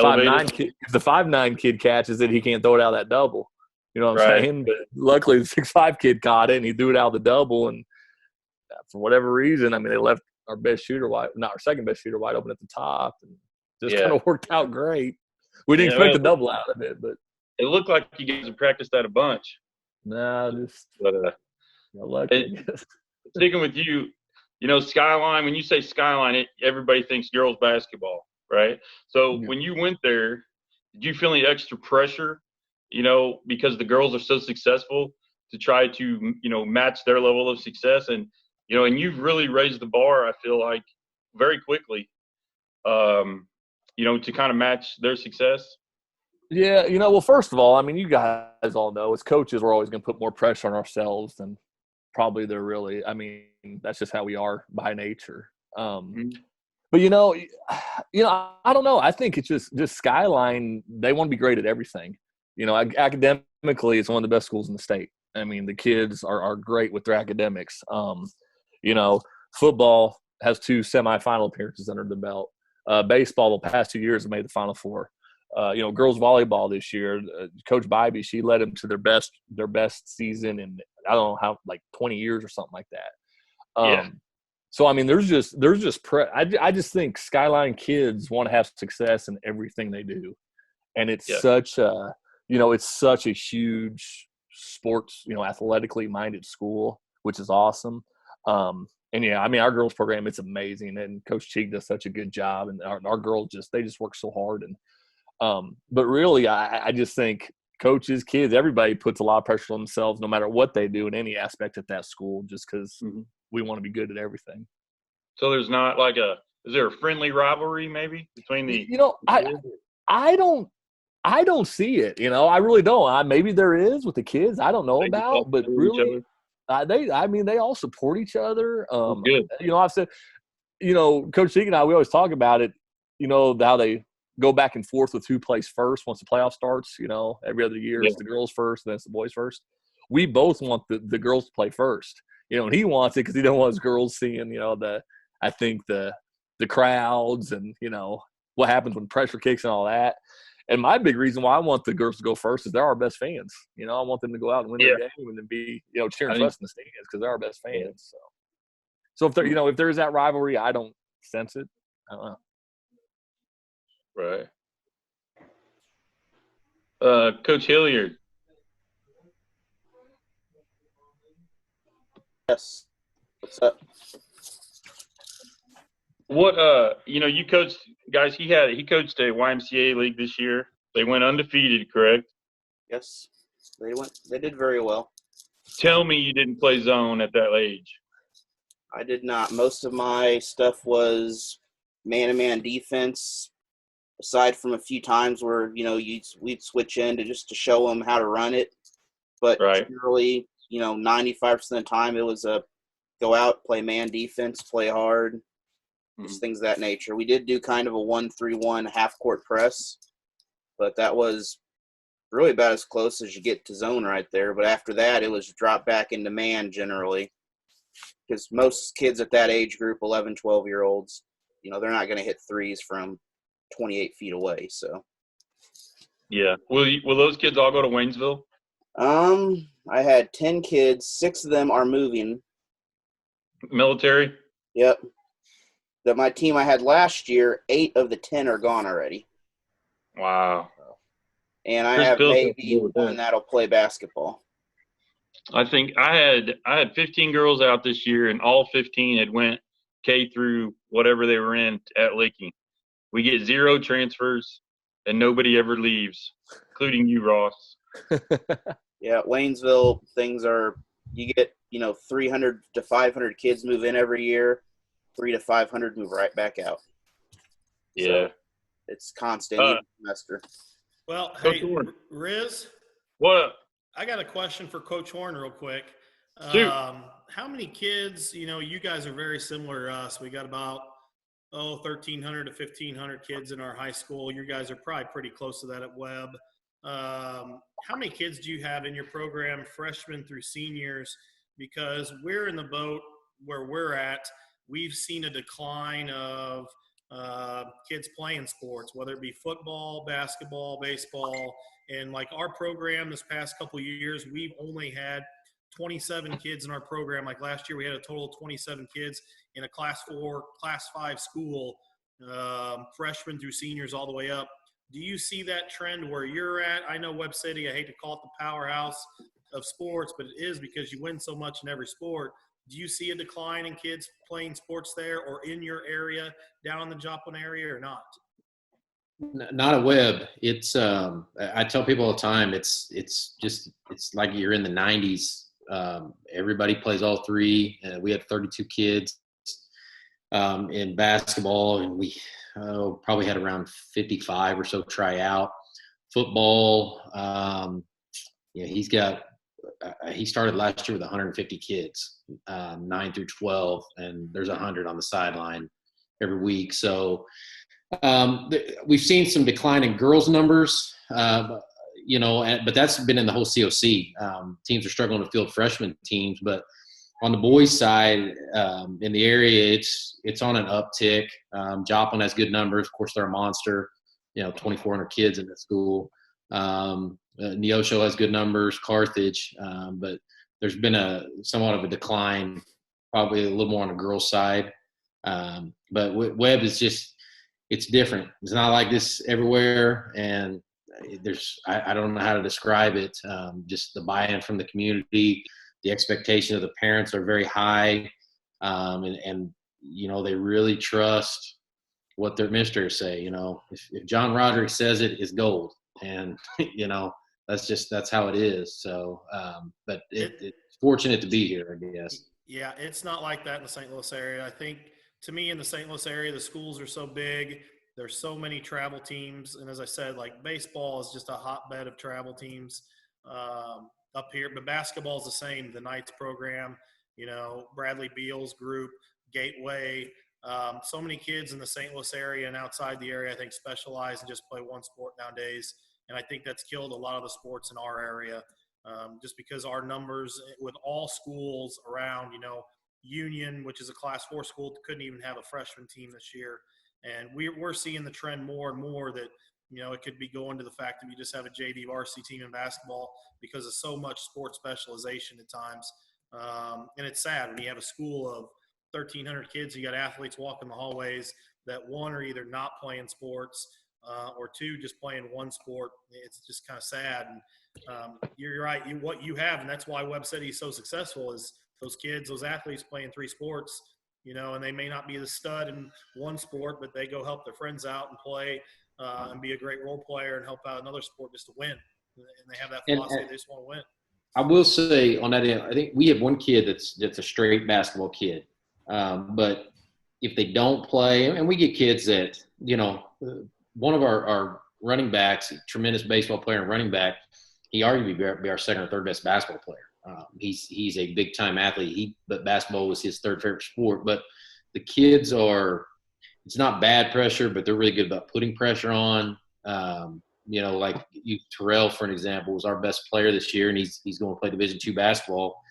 5'9" kid catches it, he can't throw it out of that double. You know what I'm saying? But luckily, the 6'5" kid caught it, and he threw it out of the double. And for whatever reason, I mean, they left our second best shooter wide open at the top, and just kind of worked out great. We didn't expect the double out of it, but it looked like you guys had practiced that a bunch. No, sticking with you, Skyline. When you say Skyline, everybody thinks girls basketball, right? So when you went there, did you feel any extra pressure? Because the girls are so successful to try to, match their level of success. And, and you've really raised the bar, I feel like, very quickly, to kind of match their success. Yeah. Well, first of all, I mean, you guys all know as coaches, we're always going to put more pressure on ourselves than probably they're really, I mean, that's just how we are by nature. But, I don't know. I think it's just Skyline, they want to be great at everything. Academically, it's one of the best schools in the state. I mean, the kids are great with their academics. Football has 2 semifinal appearances under the belt. Baseball, the past 2 years, have made the Final Four. Girls volleyball this year, Coach Bybee, she led them to their best season in, I don't know how, like 20 years or something like that. So, I mean, I just think Skyline kids want to have success in everything they do. And it's such a huge sports, athletically minded school, which is awesome. And I mean, our girls program, it's amazing. And Coach Cheek does such a good job. And our girls they just work so hard. And, but really, I just think coaches, kids, everybody puts a lot of pressure on themselves, no matter what they do in any aspect at that school, just because we want to be good at everything. So there's not is there a friendly rivalry maybe between the? I don't see it. I really don't. Maybe there is with the kids. I don't know about, but really, they all support each other. Good. I've said, Coach Cheek and I, we always talk about it. How they go back and forth with who plays first once the playoff starts. Every other year it's the girls first, then it's the boys first. We both want the girls to play first. And he wants it because he don't want his girls seeing, the crowds and, what happens when pressure kicks and all that. And my big reason why I want the girls to go first is they're our best fans. I want them to go out and win their game and then be, cheering for us in the stands because they're our best fans. So if there, if there is that rivalry, I don't sense it. I don't know. Right. Coach Hilliard. Yes. What's up? What you coached guys. He coached a YMCA league this year. They went undefeated, correct? Yes. They did very well. Tell me you didn't play zone at that age. I did not. Most of my stuff was man-to-man defense, aside from a few times where, we'd switch in to show them how to run it. But Right. generally, 95% of the time it was a go out, play man defense, play hard, just things of that nature. We did do kind of a 1-3-1 half-court press, but that was really about as close as you get to zone right there. But after that, it was drop back into man generally, because most kids at that age group, 11, 12-year-olds, they're not going to hit threes from 28 feet away. So, yeah. Will those kids all go to Waynesville? I had 10 kids. 6 of them are moving. Military? Yep. My team I had last year, 8 of the 10 are gone already. Wow. And I Chris have Bills maybe one that'll play basketball. I think I had 15 girls out this year, and all 15 had went K through whatever they were in at Lakey. We get 0 transfers, and nobody ever leaves, including you, Ross. Yeah, Waynesville, things are – you get, 300 to 500 kids move in every year, 300 to 500 move right back out. Yeah. So it's constant each semester. Well, Coach hey, Horn. Riz, What? I got a question for Coach Horn real quick. Shoot. How many kids, you guys are very similar to us. We got about, 1,300 to 1,500 kids in our high school. You guys are probably pretty close to that at Webb. How many kids do you have in your program, freshmen through seniors? Because we're in the boat where we're at. We've seen a decline of kids playing sports, whether it be football, basketball, baseball. And like our program this past couple of years, we've only had 27 kids in our program. Like last year, we had a total of 27 kids in a class 4, class 5 school, freshmen through seniors all the way up. Do you see that trend where you're at? I know Webb City, I hate to call it the powerhouse of sports, but it is because you win so much in every sport. Do you see a decline in kids playing sports there or in your area, down in the Joplin area, or not? Not a Webb. It's I tell people all the time, it's like you're in the 90s. Everybody plays all 3. We had 32 kids in basketball, and we probably had around 55 or so try out. Football, he started last year with 150 kids, 9 through 12, and there's 100 on the sideline every week. So we've seen some decline in girls' numbers, but that's been in the whole COC. Teams are struggling to field freshman teams, but on the boys' side, in the area, it's on an uptick. Joplin has good numbers. Of course, they're a monster. 2,400 kids in the school. Neosho has good numbers. Carthage, but there's been somewhat of a decline, probably a little more on the girls' side. But Webb is it's different. It's not like this everywhere, and I don't know how to describe it. Just the buy-in from the community, the expectation of the parents are very high, and they really trust what their administrators say. If John Roderick says it's gold, and that's how it is. So, but it's fortunate to be here, I guess. Yeah, it's not like that in the St. Louis area. I think, to me, in the St. Louis area, the schools are so big. There's so many travel teams. And as I said, like baseball is just a hotbed of travel teams up here. But basketball is the same. The Knights program, Bradley Beal's group, Gateway. So many kids in the St. Louis area and outside the area, I think, specialize and just play one sport nowadays. And I think that's killed a lot of the sports in our area just because our numbers with all schools around, Union, which is a class 4 school, couldn't even have a freshman team this year. And we're seeing the trend more and more that, it could be going to the fact that you just have a JV varsity team in basketball because of so much sports specialization at times. And it's sad when you have a school of 1,300 kids, you got athletes walking the hallways that, one, are either not playing sports or 2, just playing one sport. It's just kind of sad. And you're right. What you have, and that's why Webb City is so successful, is those kids, those athletes playing 3 sports, and they may not be the stud in one sport, but they go help their friends out and play and be a great role player and help out another sport just to win. and they have that And philosophy. They just want to win. I will say on that end, I think we have one kid that's a straight basketball kid. But if they don't play, and we get kids that, one of our running backs, tremendous baseball player and running back, he arguably be our second or third best basketball player. He's a big time athlete. But basketball was his third favorite sport. But the kids it's not bad pressure, but they're really good about putting pressure on. Like Terrell, for an example, was our best player this year, and he's going to play Division II basketball.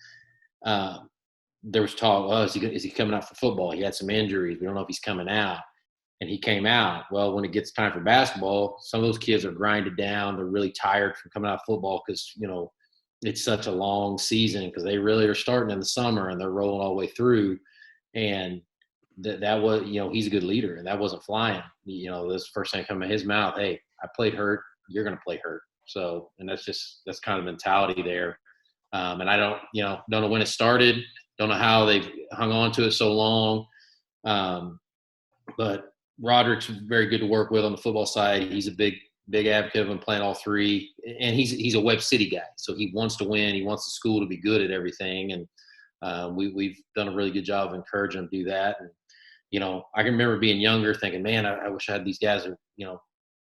There was talk, is he coming out for football? He had some injuries. We don't know if he's coming out. And he came out. Well, when it gets time for basketball, some of those kids are grinded down. They're really tired from coming out of football because, it's such a long season because they really are starting in the summer and they're rolling all the way through. And that was, he's a good leader, and that wasn't flying. This first thing coming out of his mouth, hey, I played hurt, you're going to play hurt. So, and that's kind of mentality there. And I don't know when it started, don't know how they've hung on to it so long. But Roderick's very good to work with on the football side. He's a big advocate of him playing all three, and he's a Webb City guy. So he wants to win. He wants the school to be good at everything. And we've done a really good job of encouraging him to do that. And, I can remember being younger thinking, man, I wish I had these guys who,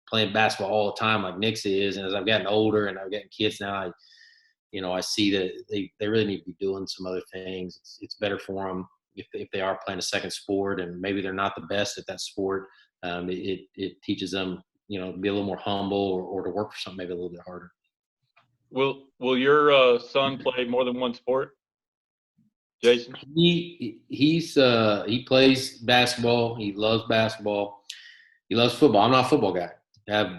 playing basketball all the time like Nick's is. And as I've gotten older and I've gotten kids now, I see that they really need to be doing some other things. It's better for them if they are playing a second sport, and maybe they're not the best at that sport. It teaches them, to be a little more humble or to work for something maybe a little bit harder. Will your son play more than one sport, Jason? He plays basketball. He loves basketball. He loves football. I'm not a football guy. I have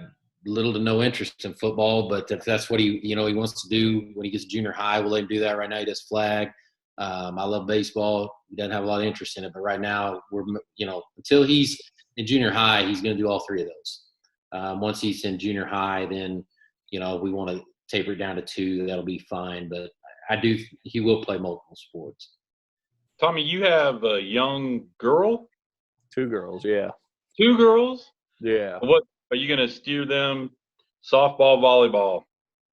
little to no interest in football, but if that's what he wants to do when he gets junior high, we'll let him do that. Right now he does flag. I love baseball. He doesn't have a lot of interest in it, but right now we're, until he's in junior high, he's going to do all three of those. Once he's in junior high, then, we want to taper it down to 2. That'll be fine. But he will play multiple sports. Tommy, you have a young girl? 2 girls, yeah. 2 girls? Yeah. What are you going to steer them? Softball, volleyball?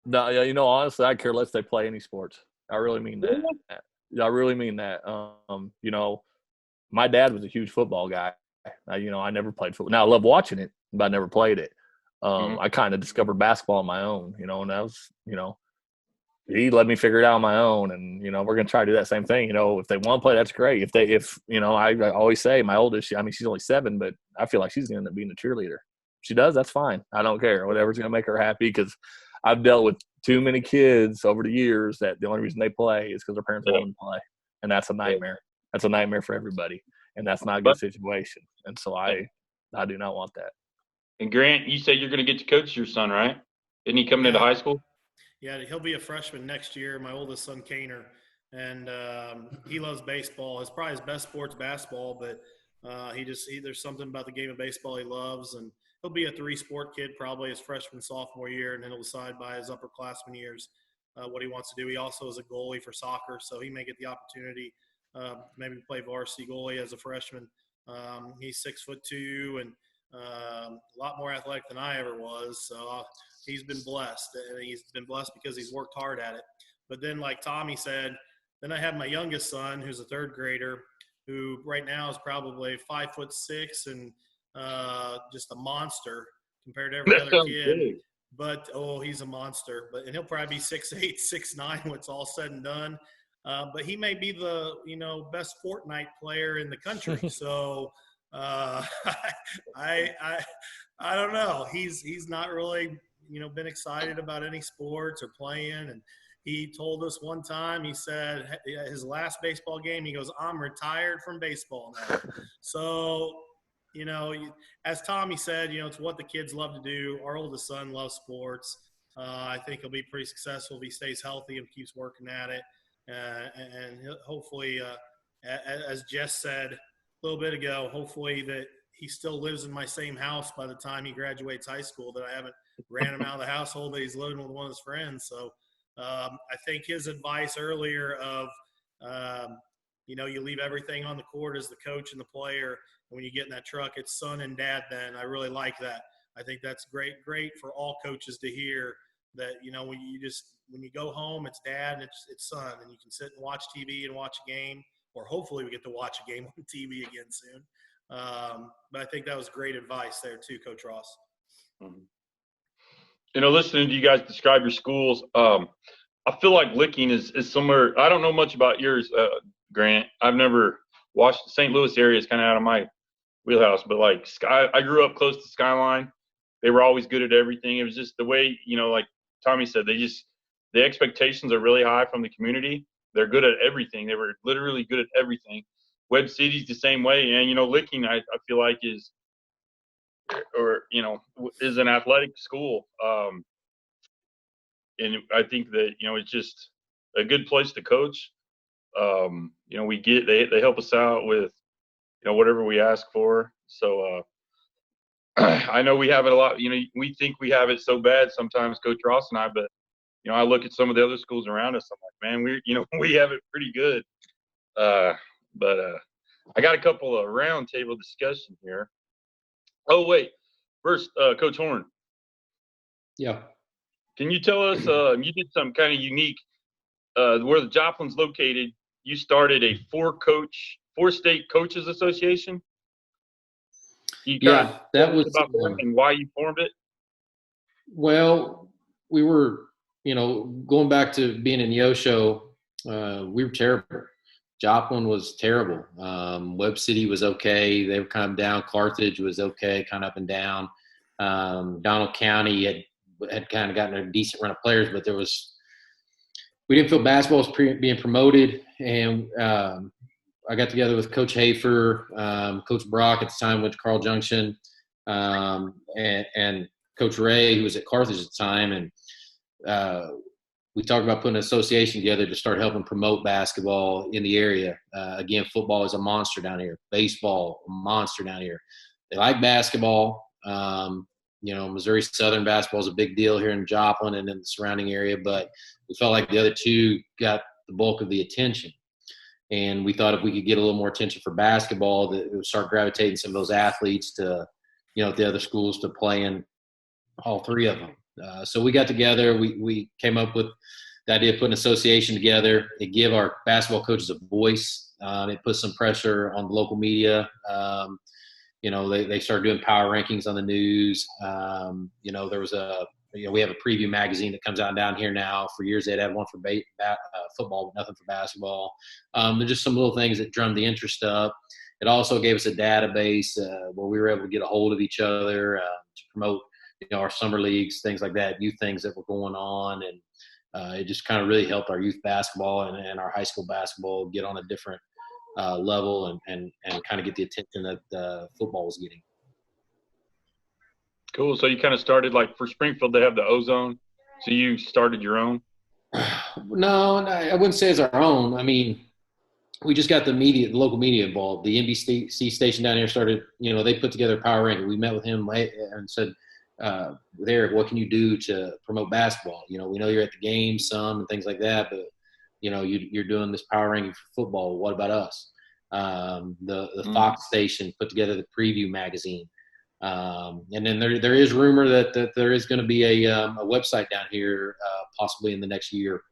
No, yeah, honestly, I care less they play any sports. I really mean that. I really mean that. My dad was a huge football guy. I never played football. Now I love watching it, but I never played it. I kind of discovered basketball on my own, and that was, he let me figure it out on my own, and we're gonna try to do that same thing. If they want to play, that's great. I always say my oldest, she's only 7, but I feel like she's gonna end up being a cheerleader. If she does, that's fine. I don't care. Whatever's gonna make her happy, because I've dealt with too many kids over the years that the only reason they play is because their parents don't want them to play, and that's a nightmare. That's a nightmare for everybody, and that's not a good situation. And so I do not want that. And Grant, you said you're going to get to coach your son, right? Isn't he coming into high school? Yeah, he'll be a freshman next year. My oldest son, Kaner, and he loves baseball. It's probably his best sport's basketball, but there's something about the game of baseball he loves, and he'll be a 3-sport kid probably his freshman, sophomore year, and then he'll decide by his upperclassman years what he wants to do. He also is a goalie for soccer, so he may get the opportunity maybe play varsity goalie as a freshman. He's 6'2" and a lot more athletic than I ever was, so he's been blessed, and he's been blessed because he's worked hard at it. But then, like Tommy said, then I have my youngest son, who's a 3rd grader, who right now is probably 5'6" and just a monster compared to every other kid. Big. But he's a monster. And he'll probably be 6'8", 6'9" when it's all said and done. But he may be the best Fortnite player in the country. So I don't know. He's not really been excited about any sports or playing. And he told us one time, he said his last baseball game, he goes, "I'm retired from baseball now." So as Tommy said, it's what the kids love to do. Our oldest son loves sports. I think he'll be pretty successful if he stays healthy and keeps working at it. And hopefully, as Jess said a little bit ago, hopefully that he still lives in my same house by the time he graduates high school, that I haven't ran him out of the household, that he's living with one of his friends. So I think his advice earlier of, you leave everything on the court as the coach and the player. And when you get in that truck, it's son and dad then. I really like that. I think that's great for all coaches to hear, that, when you go home, it's dad and it's son, and you can sit and watch TV and watch a game, or hopefully we get to watch a game on TV again soon. But I think that was great advice there too, Coach Ross. Listening to you guys describe your schools, I feel like Licking is somewhere. I don't know much about yours, Grant. I've never watched. The St. Louis area is kind of out of my wheelhouse, but like I grew up close to Skyline. They were always good at everything. It was just the way, like Tommy said, the expectations are really high from the community. They're good at everything. They were literally good at everything. Webb City's the same way. And, Licking, I feel like is an athletic school. And I think that, it's just a good place to coach. They help us out with, whatever we ask for. So I know we have it a lot. We think we have it so bad sometimes, Coach Ross and I, but, I look at some of the other schools around us. I'm like, man, we have it pretty good. But I got a couple of round table discussion here. Oh, wait. First, Coach Horn. Yeah. Can you tell us, you did something kind of unique where the Joplin's located. You started a four-state coaches association. That was about that and why you formed it. Well, we were, going back to being in Yosho, we were terrible. Joplin was terrible. Webb City was okay. They were kind of down. Carthage was okay, kind of up and down. Donald County had kind of gotten a decent run of players, but we didn't feel basketball was being promoted. And I got together with Coach Hafer, Coach Brock at the time went to Carl Junction, and Coach Ray, who was at Carthage at the time. And we talked about putting an association together to start helping promote basketball in the area. Again, football is a monster down here. Baseball, a monster down here. They like basketball. Missouri Southern basketball is a big deal here in Joplin and in the surrounding area, but we felt like the other two got the bulk of the attention. And we thought if we could get a little more attention for basketball, that it would start gravitating some of those athletes to, the other schools to play in all three of them. So we got together. We came up with the idea of putting an association together. It give our basketball coaches a voice. It put some pressure on the local media. They started doing power rankings on the news. There was we have a preview magazine that comes out down here now. For years, they'd had one for football, but nothing for basketball. There's just some little things that drummed the interest up. It also gave us a database where we were able to get a hold of each other to promote, our summer leagues, things like that, youth things that were going on. And it just kind of really helped our youth basketball and our high school basketball get on a different level and kind of get the attention that football was getting. Cool. So you kind of started like for Springfield, they have the Ozone. So you started your own? No, I wouldn't say it's our own. I mean, we just got the local media involved. The NBC station down here started, they put together a power ranking. We met with him and said, Eric, what can you do to promote basketball? We know you're at the game some and things like that, but you're doing this power ranking for football. What about us? The Fox station put together the preview magazine. And then there is rumor that there is going to be a website down here, possibly in the next year,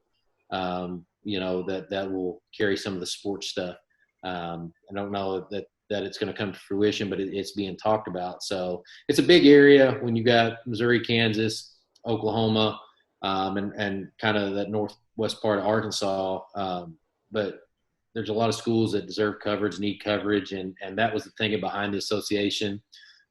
that will carry some of the sports stuff. I don't know that it's going to come to fruition, but it's being talked about. So it's a big area when you got Missouri, Kansas, Oklahoma, and kind of that northwest part of Arkansas. But there's a lot of schools that deserve coverage, need coverage, and that was the thing behind the association.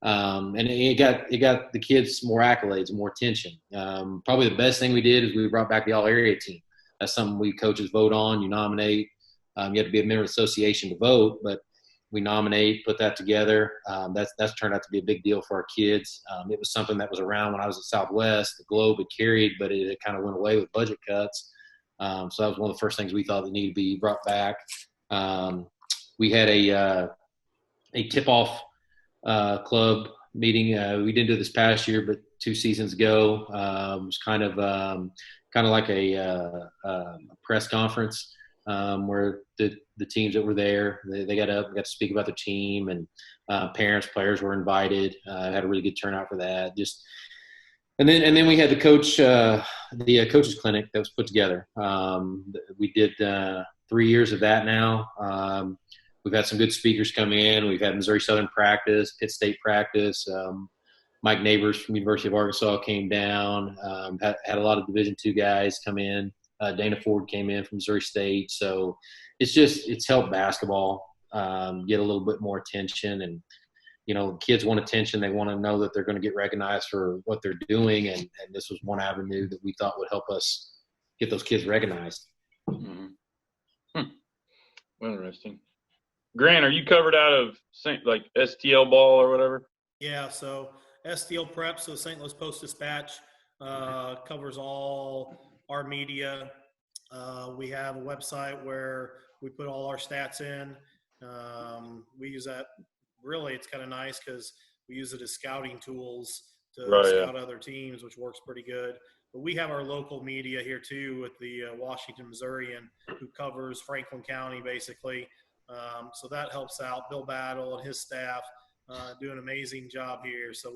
And it got the kids more accolades, more attention. Probably the best thing we did is we brought back the all-area team. That's something we coaches vote on. You nominate. You have to be a member of the association to vote, but we nominate, put that together. That's turned out to be a big deal for our kids. It was something that was around when I was at Southwest. The Globe had carried, but it kind of went away with budget cuts. So that was one of the first things we thought that needed to be brought back. We had a tip-off club meeting. We didn't do it this past year, but 2 seasons ago. It was kind of like a press conference where the teams that were there, they got to speak about the team, and parents, players were invited. Had a really good turnout for that. Just And then we had the coaches clinic that was put together. We did 3 years of that now. We've had some good speakers come in. We've had Missouri Southern practice, Pitt State practice. Mike Neighbors from University of Arkansas came down. Had a lot of Division II guys come in. Dana Ford came in from Missouri State. So it's helped basketball get a little bit more attention. And, kids want attention. They want to know that they're going to get recognized for what they're doing. And this was one avenue that we thought would help us get those kids recognized. Mm-hmm. Interesting. Grant, are you covered out of STL ball or whatever? Yeah, so STL Prep, so St. Louis Post-Dispatch, covers all our media. We have a website where we put all our stats in. We use that. Really, it's kind of nice because we use it as scouting tools to scout other teams, which works pretty good. But we have our local media here too with the Washington Missourian, who covers Franklin County basically. So that helps out. Bill Battle and his staff do an amazing job here. So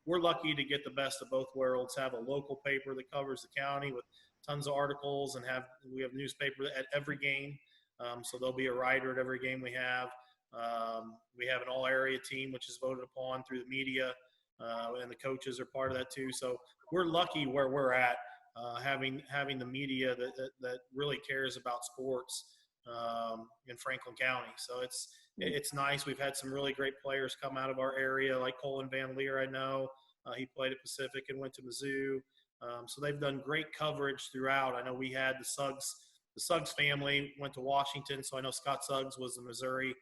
we're lucky to get the best of both worlds, have a local paper that covers the county with tons of articles, and we have newspaper at every game. So there'll be a writer at every game we have. We have an all-area team, which is voted upon through the media, and the coaches are part of that too. So we're lucky where we're at, having the media that really cares about sports in Franklin County. So it's nice. We've had some really great players come out of our area, like Colin Van Leer. I know he played at Pacific and went to Mizzou. So they've done great coverage throughout. I know we had the Suggs family went to Washington, so I know Scott Suggs was the Missouri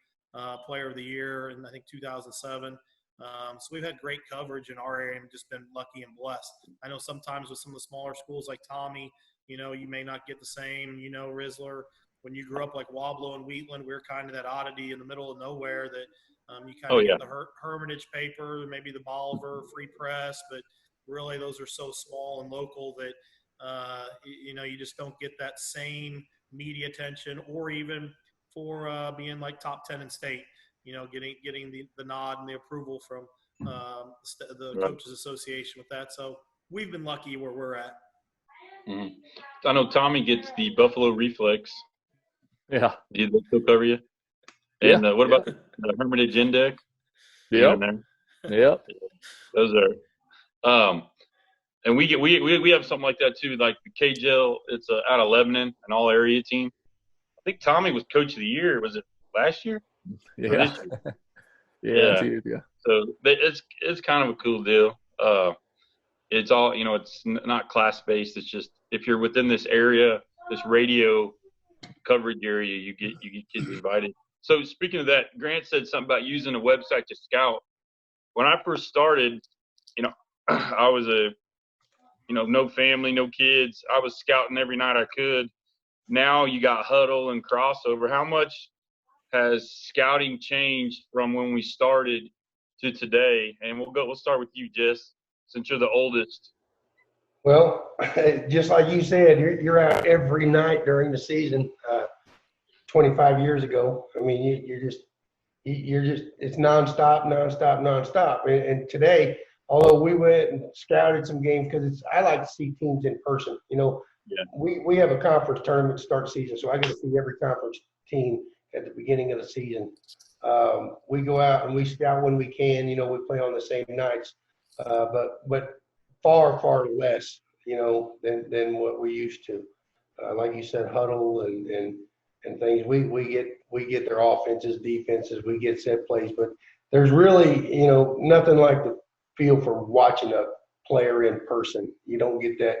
Player of the Year in, I think, 2007. So we've had great coverage in our area and just been lucky and blessed. I know sometimes with some of the smaller schools like Tommy, you may not get the same, Rissler. When you grew up like Wablo and Wheatland, we were kind of that oddity in the middle of nowhere that you kind of get the Hermitage paper, maybe the Bolivar Free Press, but really those are so small and local that, you just don't get that same media attention, or even for being like top 10 in state, getting the nod and the approval from the Coaches Association with that. So we've been lucky where we're at. Mm-hmm. I know Tommy gets the Buffalo Reflex. Yeah. Did they still cover you? And what about the Hermitage Index? Yep. Yep. Those are and we have something like that too, like the KGL. It's out of Lebanon, an all area team. I think Tommy was Coach of the Year. Was it last year? Yeah. Yeah. Yeah. So it's kind of a cool deal. It's all, it's not class based. It's just if you're within this area, this radio coverage area, you get kids invited. So speaking of that, Grant said something about using a website to scout. When I first started, I was no family, no kids. I was scouting every night I could. Now you got Huddle and Crossover. How much has scouting changed from when we started to today? And we'll start with you, Jess, since you're the oldest. Well, just like you said, you're out every night during the season. 25 years ago, I mean, you're just it's nonstop. And today, although we went and scouted some games, because I like to see teams in person. We have a conference tournament to start season, so I get to see every conference team at the beginning of the season. We go out and we scout when we can. We play on the same nights, but far less, than what we used to. Like you said, Huddle and things. We get their offenses, defenses. We get set plays, but there's really nothing like the feel for watching a player in person. You don't get that.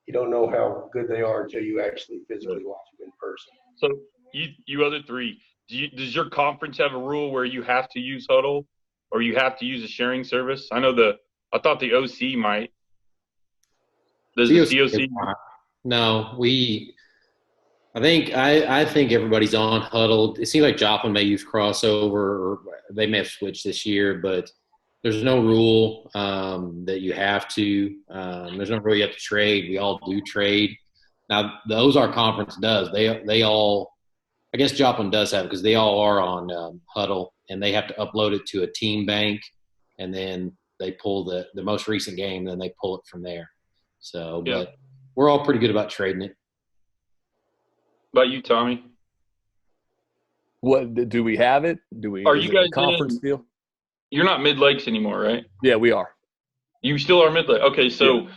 You don't know how good they are until you actually physically watch them in person. So you other three, does your conference have a rule where you have to use Huddle or you have to use a sharing service? I thought the OC might. Does the COC? No, I think everybody's on Huddle. It seems like Joplin may use Crossover, or they may have switched this year, but there's no rule that you have to. There's no rule you have to trade. We all do trade. Now, the Ozark Conference does. They all – I guess Joplin does have it because they all are on Huddle, and they have to upload it to a team bank, and then they pull the most recent game, then they pull it from there. So, Yeah. but we're all pretty good about trading it. About you, Tommy? What do we have it? Do we? Are is you it a guys conference deal? You're not Mid Lakes anymore, right? Yeah, we are. You still are Mid Lakes. Okay, so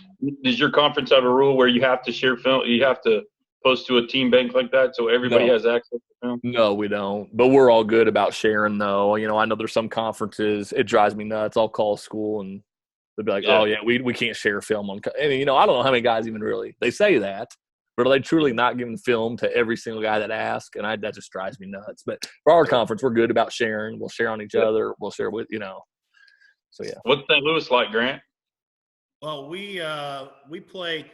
does your conference have a rule where you have to share film? You have to post to a team bank like that so everybody No. has access to film? No, we don't. But we're all good about sharing, though. You know, I know there's some conferences. It drives me nuts. I'll call school and they'll be like, Yeah. "Oh yeah, we can't share film on." And you know, I don't know how many guys even really they say that, but are they truly not giving film to every single guy that asks? And that just drives me nuts. But for our conference, we're good about sharing. We'll share on each other. We'll share with So yeah. What's St. Louis like, Grant? Well, we play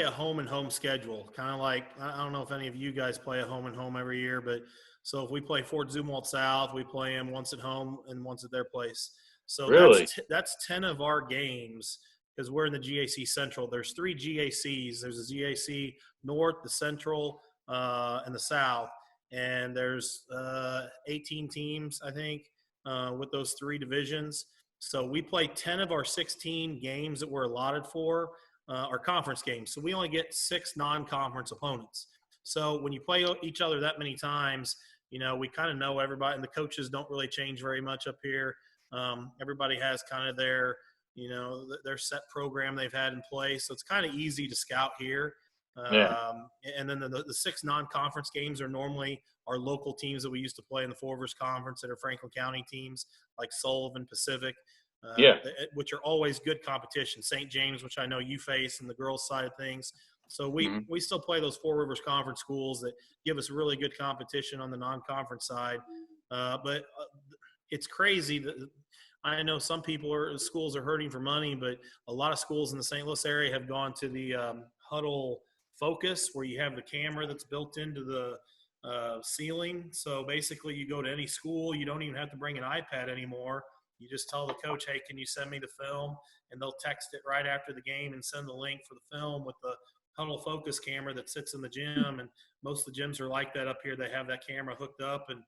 a home and home schedule, kind of like, I don't know if any of you guys play a home and home every year, but so if we play Fort Zumwalt South, we play them once at home and once at their place. So Really? that's 10 of our games because we're in the GAC Central. There's 3 GACs. There's a GAC North, the Central, and the South. And there's 18 teams, I think, with those 3 divisions. So we play 10 of our 16 games that we're allotted for are conference games. So we only get 6 non-conference opponents. So when you play each other that many times, you know, we kind of know everybody, and the coaches don't really change very much up here. Everybody has kind of their, you know, their set program they've had in place. So it's kind of easy to scout here. And then the 6 non-conference games are normally our local teams that we used to play in the Four Rivers Conference that are Franklin County teams like Sullivan, Pacific, which are always good competition. St. James, which I know you face, and the girls' side of things. So we still play those Four Rivers Conference schools that give us really good competition on the non-conference side. But it's crazy that I know some schools are hurting for money, but a lot of schools in the St. Louis area have gone to the Huddle Focus, where you have the camera that's built into the ceiling. So basically you go to any school, you don't even have to bring an iPad anymore. You just tell the coach, hey, can you send me the film? And they'll text it right after the game and send the link for the film with the Huddle Focus camera that sits in the gym. And most of the gyms are like that up here. They have that camera hooked up, and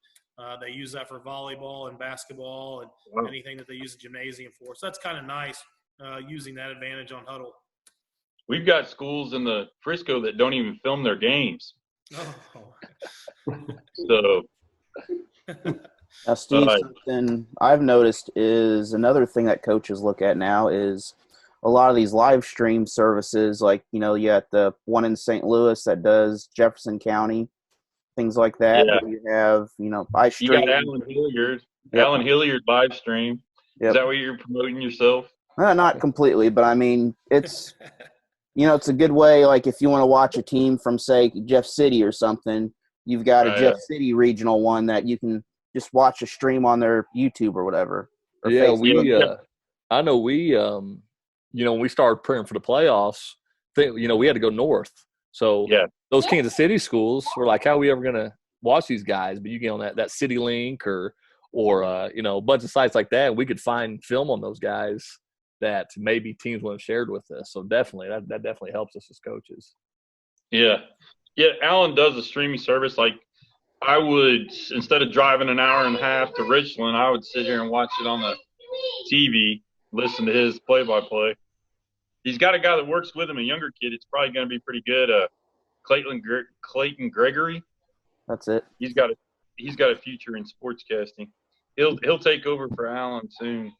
they use that for volleyball and basketball and anything that they use the gymnasium for. So that's kind of nice using that advantage on Huddle. We've got schools in the Frisco that don't even film their games. Oh. So now, Steve, something I've noticed is another thing that coaches look at now is a lot of these live stream services, like, you know, you got the one in St. Louis that does Jefferson County, things like that. Yeah. You have, you know, I stream. You got Alan Hilliard. Yep. Alan Hilliard live stream. Yep. Is that what you're promoting yourself? Not completely, but I mean, it's, you know, it's a good way. Like if you want to watch a team from, say, Jeff City or something, you've got a Jeff City regional one that you can just watch a stream on their YouTube or whatever. Or Facebook. I know you know, when we started preparing for the playoffs, you know, we had to go north. So those Kansas City schools were like, how are we ever going to watch these guys? But you get on that City Link or you know, a bunch of sites like that, and we could find film on those guys that maybe teams would have shared with us. So definitely, that definitely helps us as coaches. Yeah. Alan does a streaming service. Like I would, instead of driving an hour and a half to Richland, I would sit here and watch it on the TV, listen to his play-by-play. He's got a guy that works with him, a younger kid. It's probably going to be pretty good. Clayton Gregory. That's it. He's got a future in sportscasting. He'll take over for Alan soon.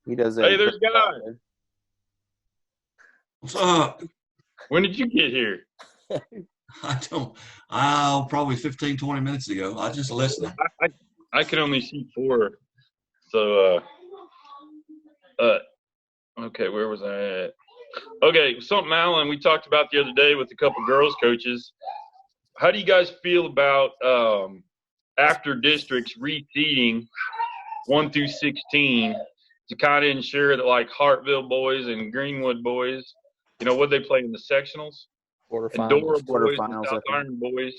He does it. Hey, there's Guy. What's up? When did you get here? Probably 15, 20 minutes ago. I just listened. I can only see 4. So, okay, where was I at? Okay, something, Alan, we talked about the other day with a couple girls coaches. How do you guys feel about after districts reseeding 1 through 16 to kind of ensure that like Hartville boys and Greenwood boys, you know, what they play in the sectionals, and Dora boys and South Iron boys,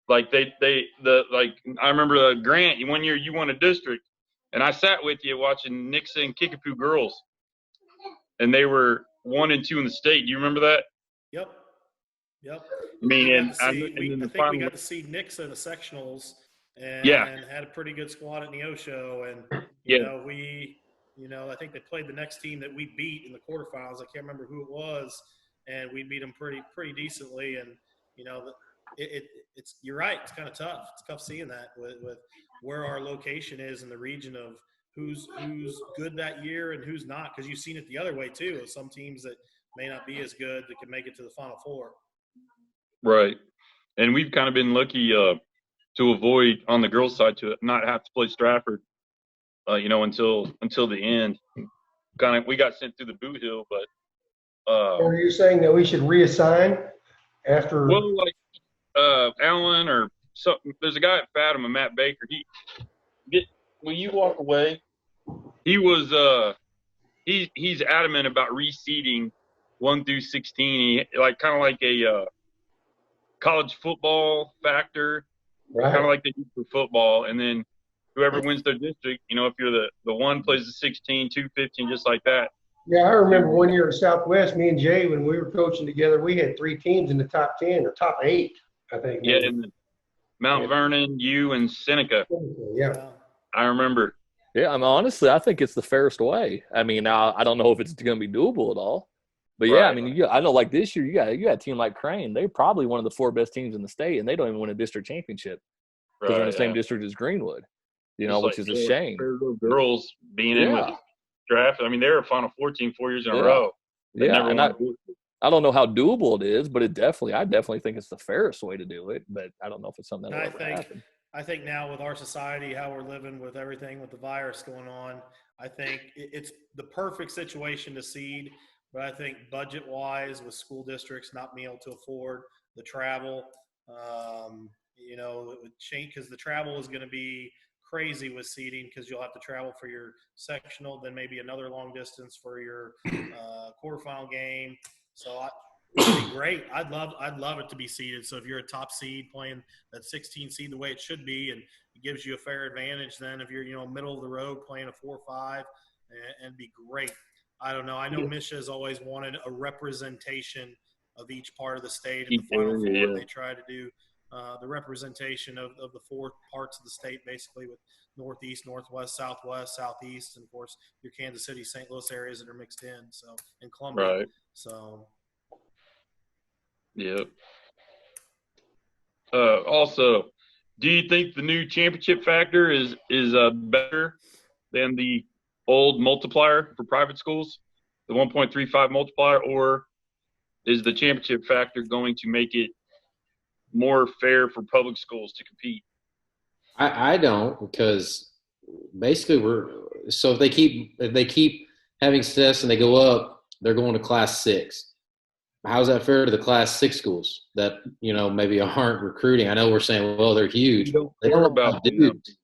like I remember Grant, 1 year you won a district, and I sat with you watching Nixa and Kickapoo girls, and they were 1 and 2 in the state. Do you remember that? Yep. I mean, I think we got to see Nixa in the sectionals and had a pretty good squad at Neosho. And, you know, we I think they played the next team that we beat in the quarterfinals. I can't remember who it was, and we beat them pretty decently. And it's you're right. It's kind of tough. It's tough seeing that with where our location is in the region of who's good that year and who's not, because you've seen it the other way too. Of some teams that may not be as good that can make it to the Final Four. Right, and we've kind of been lucky to avoid on the girls' side to not have to play Stratford, until the end. Kind of, we got sent through the boot hill, but. Are you saying that we should reassign after? Well, like Allen or something. There's a guy at Fatima, Matt Baker. Will you walk away? He was he's adamant about reseeding 1 through 16. Kind of like a college football factor, Right. kind of like they do for football, and then whoever wins their district, if you're the one plays the 16, 2, 15, just like that. Yeah, I remember one year at Southwest, me and Jay, when we were coaching together, we had 3 teams in the top 10 or top 8, I think. Yeah, and Mount Vernon, you, and Seneca. Yeah. I remember. Yeah, honestly, I think it's the fairest way. I mean, now I don't know if it's going to be doable at all, but yeah, Right. I mean, I know like this year you got a team like Crane. They're probably one of the 4 best teams in the state, and they don't even win a district championship because they're in the same district as Greenwood. Which is a shame. Girls being in with draft. I mean, they were a Final Four team 4 years in a row. They never and I don't know how doable it is, but I definitely think it's the fairest way to do it. But I don't know if it's something that will ever happen. I think now with our society, how we're living with everything with the virus going on, I think it's the perfect situation to seed. But I think budget-wise, with school districts not being able to afford the travel, it would change because the travel is going to be crazy with seeding because you'll have to travel for your sectional, then maybe another long distance for your quarterfinal game. So it'd be great. I'd love it to be seeded. So if you're a top seed playing that 16 seed the way it should be, and it gives you a fair advantage. Then if you're middle of the road playing a 4-5, and be great. I don't know. I know Misha has always wanted a representation of each part of the state in the Final Four. Yeah. They try to do the representation of the 4 parts of the state, basically with Northeast, Northwest, Southwest, Southeast, and of course your Kansas City, St. Louis areas that are mixed in. So in Columbia. Right. So. Yep. Also, do you think the new championship factor is better than the old multiplier for private schools, the 1.35 multiplier, or is the championship factor going to make it more fair for public schools to compete? I don't, because basically if they keep having success and they go up, they're going to Class 6. How's that fair to the Class 6 schools that maybe aren't recruiting? I know we're saying, well, they're huge. They don't about dudes.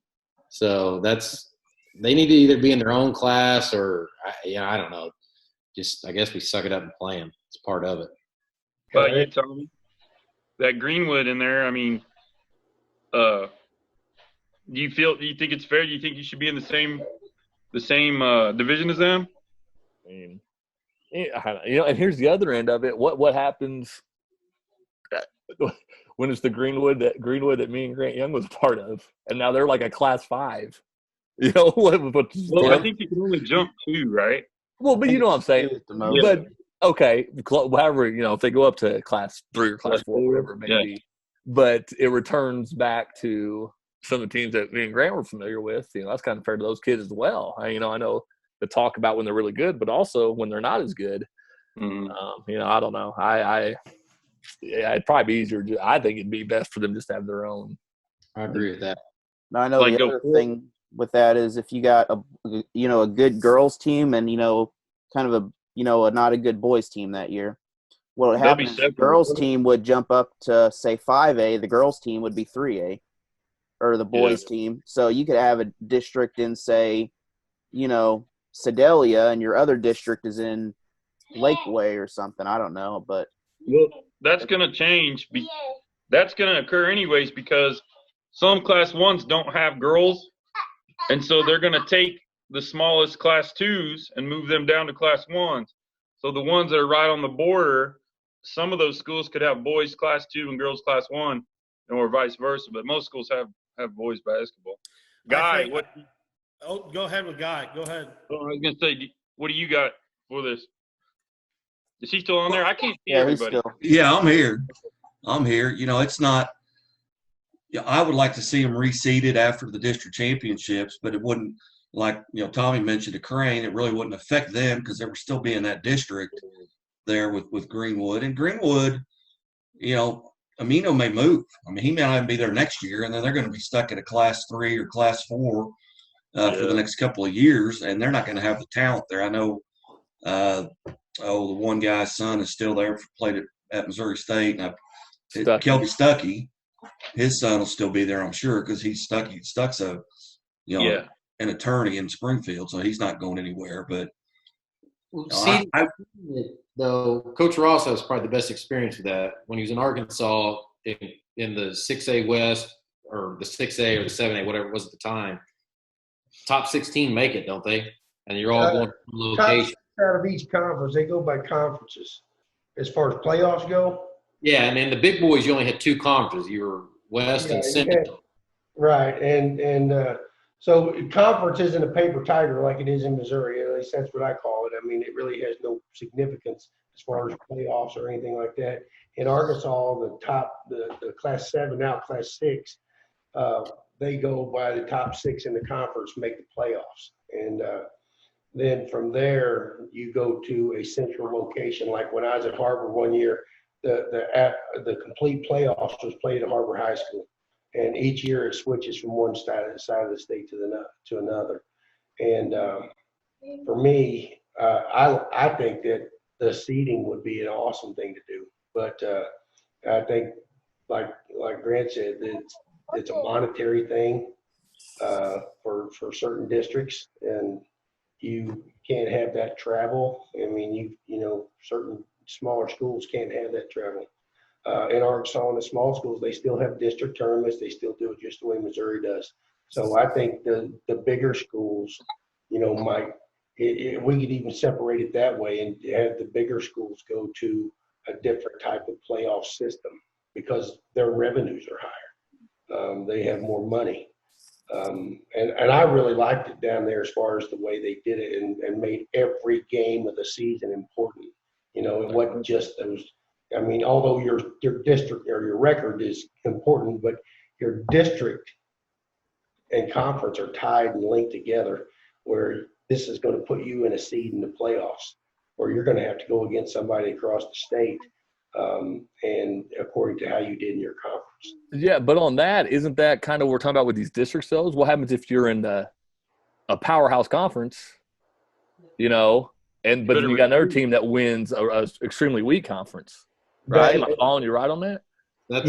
So they need to either be in their own class or I don't know. Just I guess we suck it up and play them. It's part of it. But you tell me that Greenwood in there. I mean, do you think it's fair? Do you think you should be in the same division as them? I mean, and here's the other end of it. What happens when it's the Greenwood that me and Grant Young was a part of, and now they're like a Class 5? Well, I think you can only jump 2, right? Well, but you know what I'm saying. But okay, however, if they go up to Class 3 or Class 4, whatever it may be, but it returns back to some of the teams that me and Grant were familiar with. That's kind of fair to those kids as well. I know the talk about when they're really good, but also when they're not as good. Mm-hmm. I don't know. It'd probably be easier. I think it'd be best for them just to have their own. I agree with that. Now, I know the other thing with that is if you got a good girls team and kind of a not a good boys team that year, what would happen is the girls team would jump up to say 5A, the girls team would be 3A, or the boys team. So you could have a district in say Sedalia and your other district is in Lakeway or something. I don't know, but that's going to change. That's going to occur anyways because some Class 1s don't have girls. And so they're going to take the smallest Class 2s and move them down to Class 1s. So the ones that are right on the border, some of those schools could have boys Class 2 and girls Class 1, or vice versa. But most schools have boys basketball. Oh, go ahead with Guy. Go ahead. Oh, I was gonna say, what do you got for this? Is he still on there? I can't see Yeah, he's everybody. still. Yeah, I'm here. It's not. Yeah, I would like to see them reseeded after the district championships, but it wouldn't, like Tommy mentioned, a Crane. It really wouldn't affect them because they were still be in that district there with Greenwood. And Greenwood, Amino may move. I mean, he may not even be there next year, and then they're going to be stuck at a Class 3 or Class 4 for the next couple of years, and they're not going to have the talent there. I know. The one guy's son is still there, played at Missouri State, and Kelby Stuckey, his son will still be there, I'm sure, because Stuck's an attorney in Springfield, so he's not going anywhere. But though Coach Ross has probably the best experience with that. When he was in Arkansas in the 6A West or the 6A or the 7A, whatever it was at the time, top 16 make it, don't they? And you're all going to location. Out of each conference, they go by conferences. As far as playoffs go. Yeah, and then the big boys, you only had 2 conferences. You were West and Central. Right, and so conference isn't a paper tiger like it is in Missouri. At least that's what I call it. I mean, it really has no significance as far as playoffs or anything like that. In Arkansas, the Class 7, now Class 6, they go by the top 6 in the conference make the playoffs, and then from there, you go to a central location. Like when I was at Harbor one year, the complete playoffs was played at Harbor High School, and each year it switches from one side of the state to another. And for me, I think that the seeding would be an awesome thing to do. But I think, like Grant said, it's a monetary thing for certain districts, and you can't have that travel. I mean, certain smaller schools can't have that travel. In Arkansas, in the small schools, they still have district tournaments. They still do it just the way Missouri does. So I think the bigger schools, we could even separate it that way and have the bigger schools go to a different type of playoff system because their revenues are higher. They have more money. And I really liked it down there as far as the way they did it and made every game of the season important. It wasn't just those. I mean, although your district or your record is important, but your district and conference are tied and linked together, where this is going to put you in a seed in the playoffs, or you're going to have to go against somebody across the state, and according to how you did in your conference. Yeah, but on that, isn't that kind of what we're talking about with these district cells? What happens if you're in a powerhouse conference, but then you got another team that wins a extremely weak conference, right? Am I following you right on that? What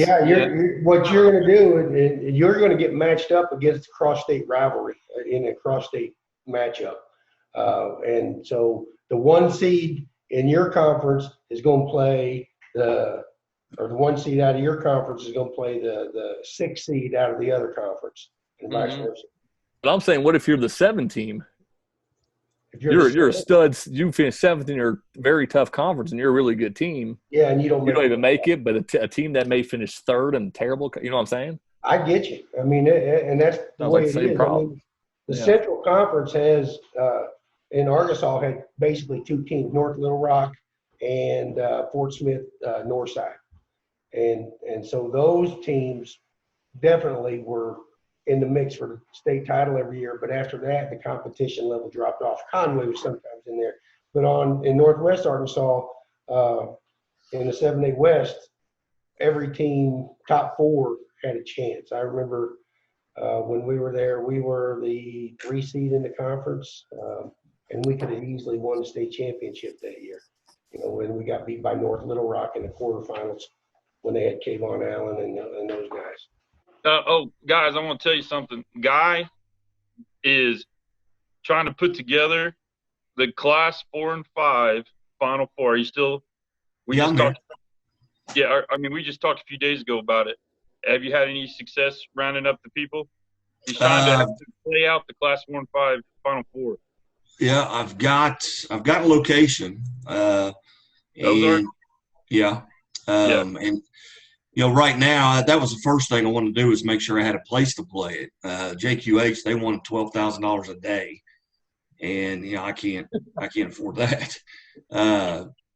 you're going to do, you're going to get matched up against cross-state rivalry in a cross-state matchup. And so the 1 seed in your conference is going to play the 1 seed out of your conference is going to play the 6 seed out of the other conference, and vice versa. But I'm saying, what if you're the 7 team? If you're a stud, you finish 7th in your very tough conference, and you're a really good team. Yeah, and you don't even make it, but a team that may finish 3rd and terrible, you know what I'm saying? I get you. I mean, and that's the way it is. I mean, the Central Conference has in Arkansas had basically 2 teams: North Little Rock and Fort Smith Northside, and so those teams definitely were in the mix for the state title every year. But after that, the competition level dropped off. Conway was sometimes in there, but in Northwest Arkansas, in the 7A West, every team top 4 had a chance. I remember when we were there, we were the 3 seed in the conference, and we could have easily won the state championship that year. When we got beat by North Little Rock in the quarterfinals when they had Kayvon Allen and those guys. Guys, I want to tell you something. Guy is trying to put together the Class 4 and 5 Final Four. Are you still? We just talked a few days ago about it. Have you had any success rounding up the people? He's trying to play out the Class 4 and 5 Final Four. Yeah, I've got a location. And right now, that was the first thing I wanted to do is make sure I had a place to play it. JQH, they wanted $12,000 a day, and I can't afford that.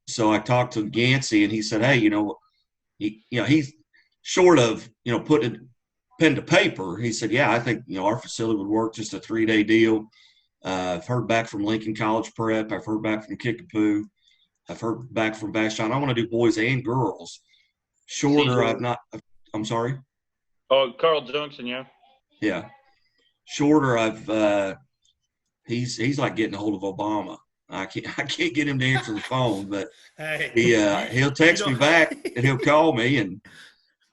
So I talked to Yancey, and he said, "Hey, he's short of putting pen to paper." He said, "Yeah, I think our facility would work, just a 3-day deal." I've heard back from Lincoln College Prep. I've heard back from Kickapoo. I've heard back from Vashon. I want to do boys and girls. Shorter, I've not. I'm sorry. Oh, Carl Junction, yeah. Yeah, shorter. He's like getting a hold of Obama. I can't get him to answer the phone, but he'll text me back and he'll call me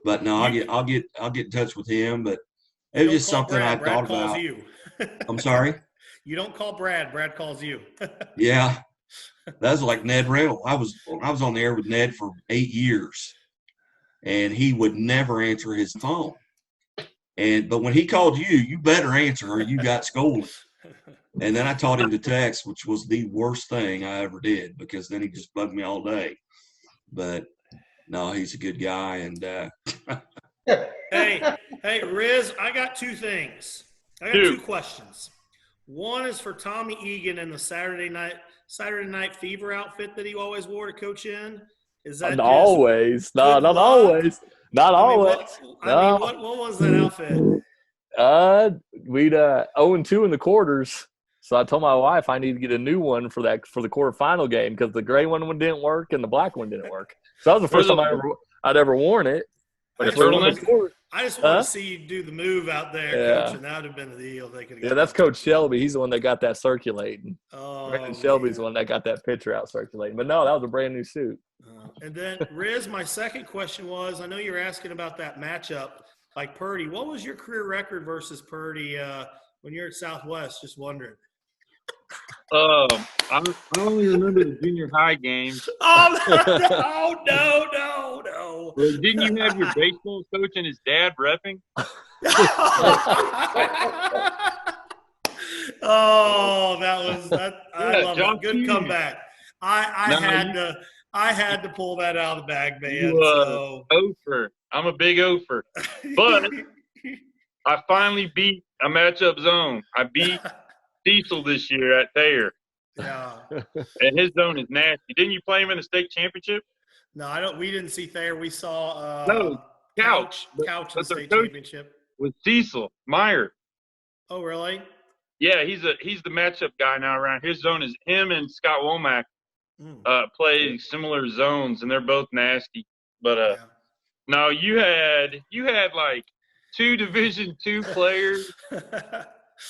but no, I'll get in touch with him. But it was just something I thought about. You. I'm sorry. You don't call Brad. Brad calls you. Yeah, that's like Ned Reynolds. I was on the air with Ned for 8 years, and he would never answer his phone. But when he called you, you better answer or you got scolded. And then I taught him to text, which was the worst thing I ever did, because then he just bugged me all day. But no, he's a good guy. And hey, Riz, I got 2 things. I got 2 questions. One is for Tommy Egan in the Saturday Night Fever outfit that he always wore to coach in. Is that not always? No, not always. Not always. What was that outfit? We'd 0-2 in the quarters. So I told my wife I need to get a new one for the quarterfinal game because the gray one didn't work and the black one didn't work. So that was the first time I'd ever worn it. I just wanted to see you do the move out there, Coach, and that would have been the deal. That's Coach Shelby. He's the one that got that circulating. Oh, Brandon Shelby's the one that got that picture out circulating. But no, that was a brand new suit. And then, Riz, my second question was, I know you were asking about that matchup, like Purdy. What was your career record versus Purdy when you're at Southwest? Just wondering. I only remember the junior high games. Oh, no. Well, didn't you have your baseball coach and his dad reffing? Oh, I love it. Good comeback. I had to pull that out of the bag, man. Ofer. I'm a big ofer. But I finally beat a matchup zone. I beat Cecil this year at Thayer. Yeah. And his zone is nasty. Didn't you play him in the state championship? No, we didn't see Thayer. We saw Couch in the state championship. With Cecil Meyer. Oh, really? Yeah, he's the matchup guy now around. His zone is him and Scott Womack play similar zones, and they're both nasty. But no, you had like 2 Division II players.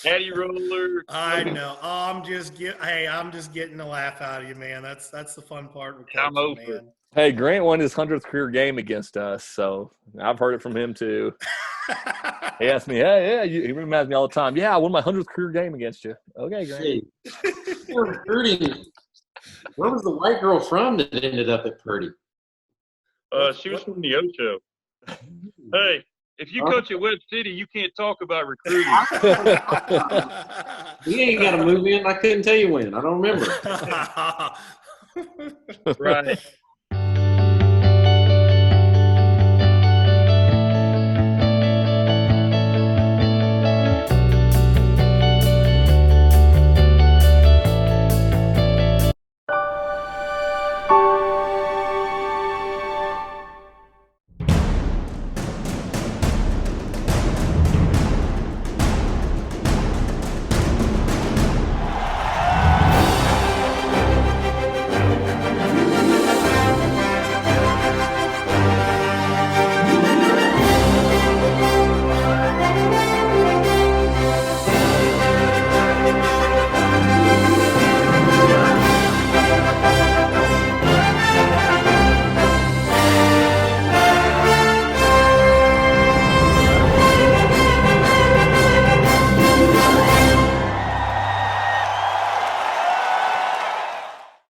Caddy roller. I know. I'm just getting a laugh out of you, man. That's the fun part with coaching, I'm over. man. Hey, Grant won his 100th career game against us, so I've heard it from him too. He asked me, he reminds me all the time. Yeah, I won my 100th career game against you. Okay, Grant. You're recruiting. Where was the white girl from that ended up at Purdy? She was from the Ocho. Hey. If you coach at Webb City, you can't talk about recruiting. We ain't got to move in. I couldn't tell you when. I don't remember. Right.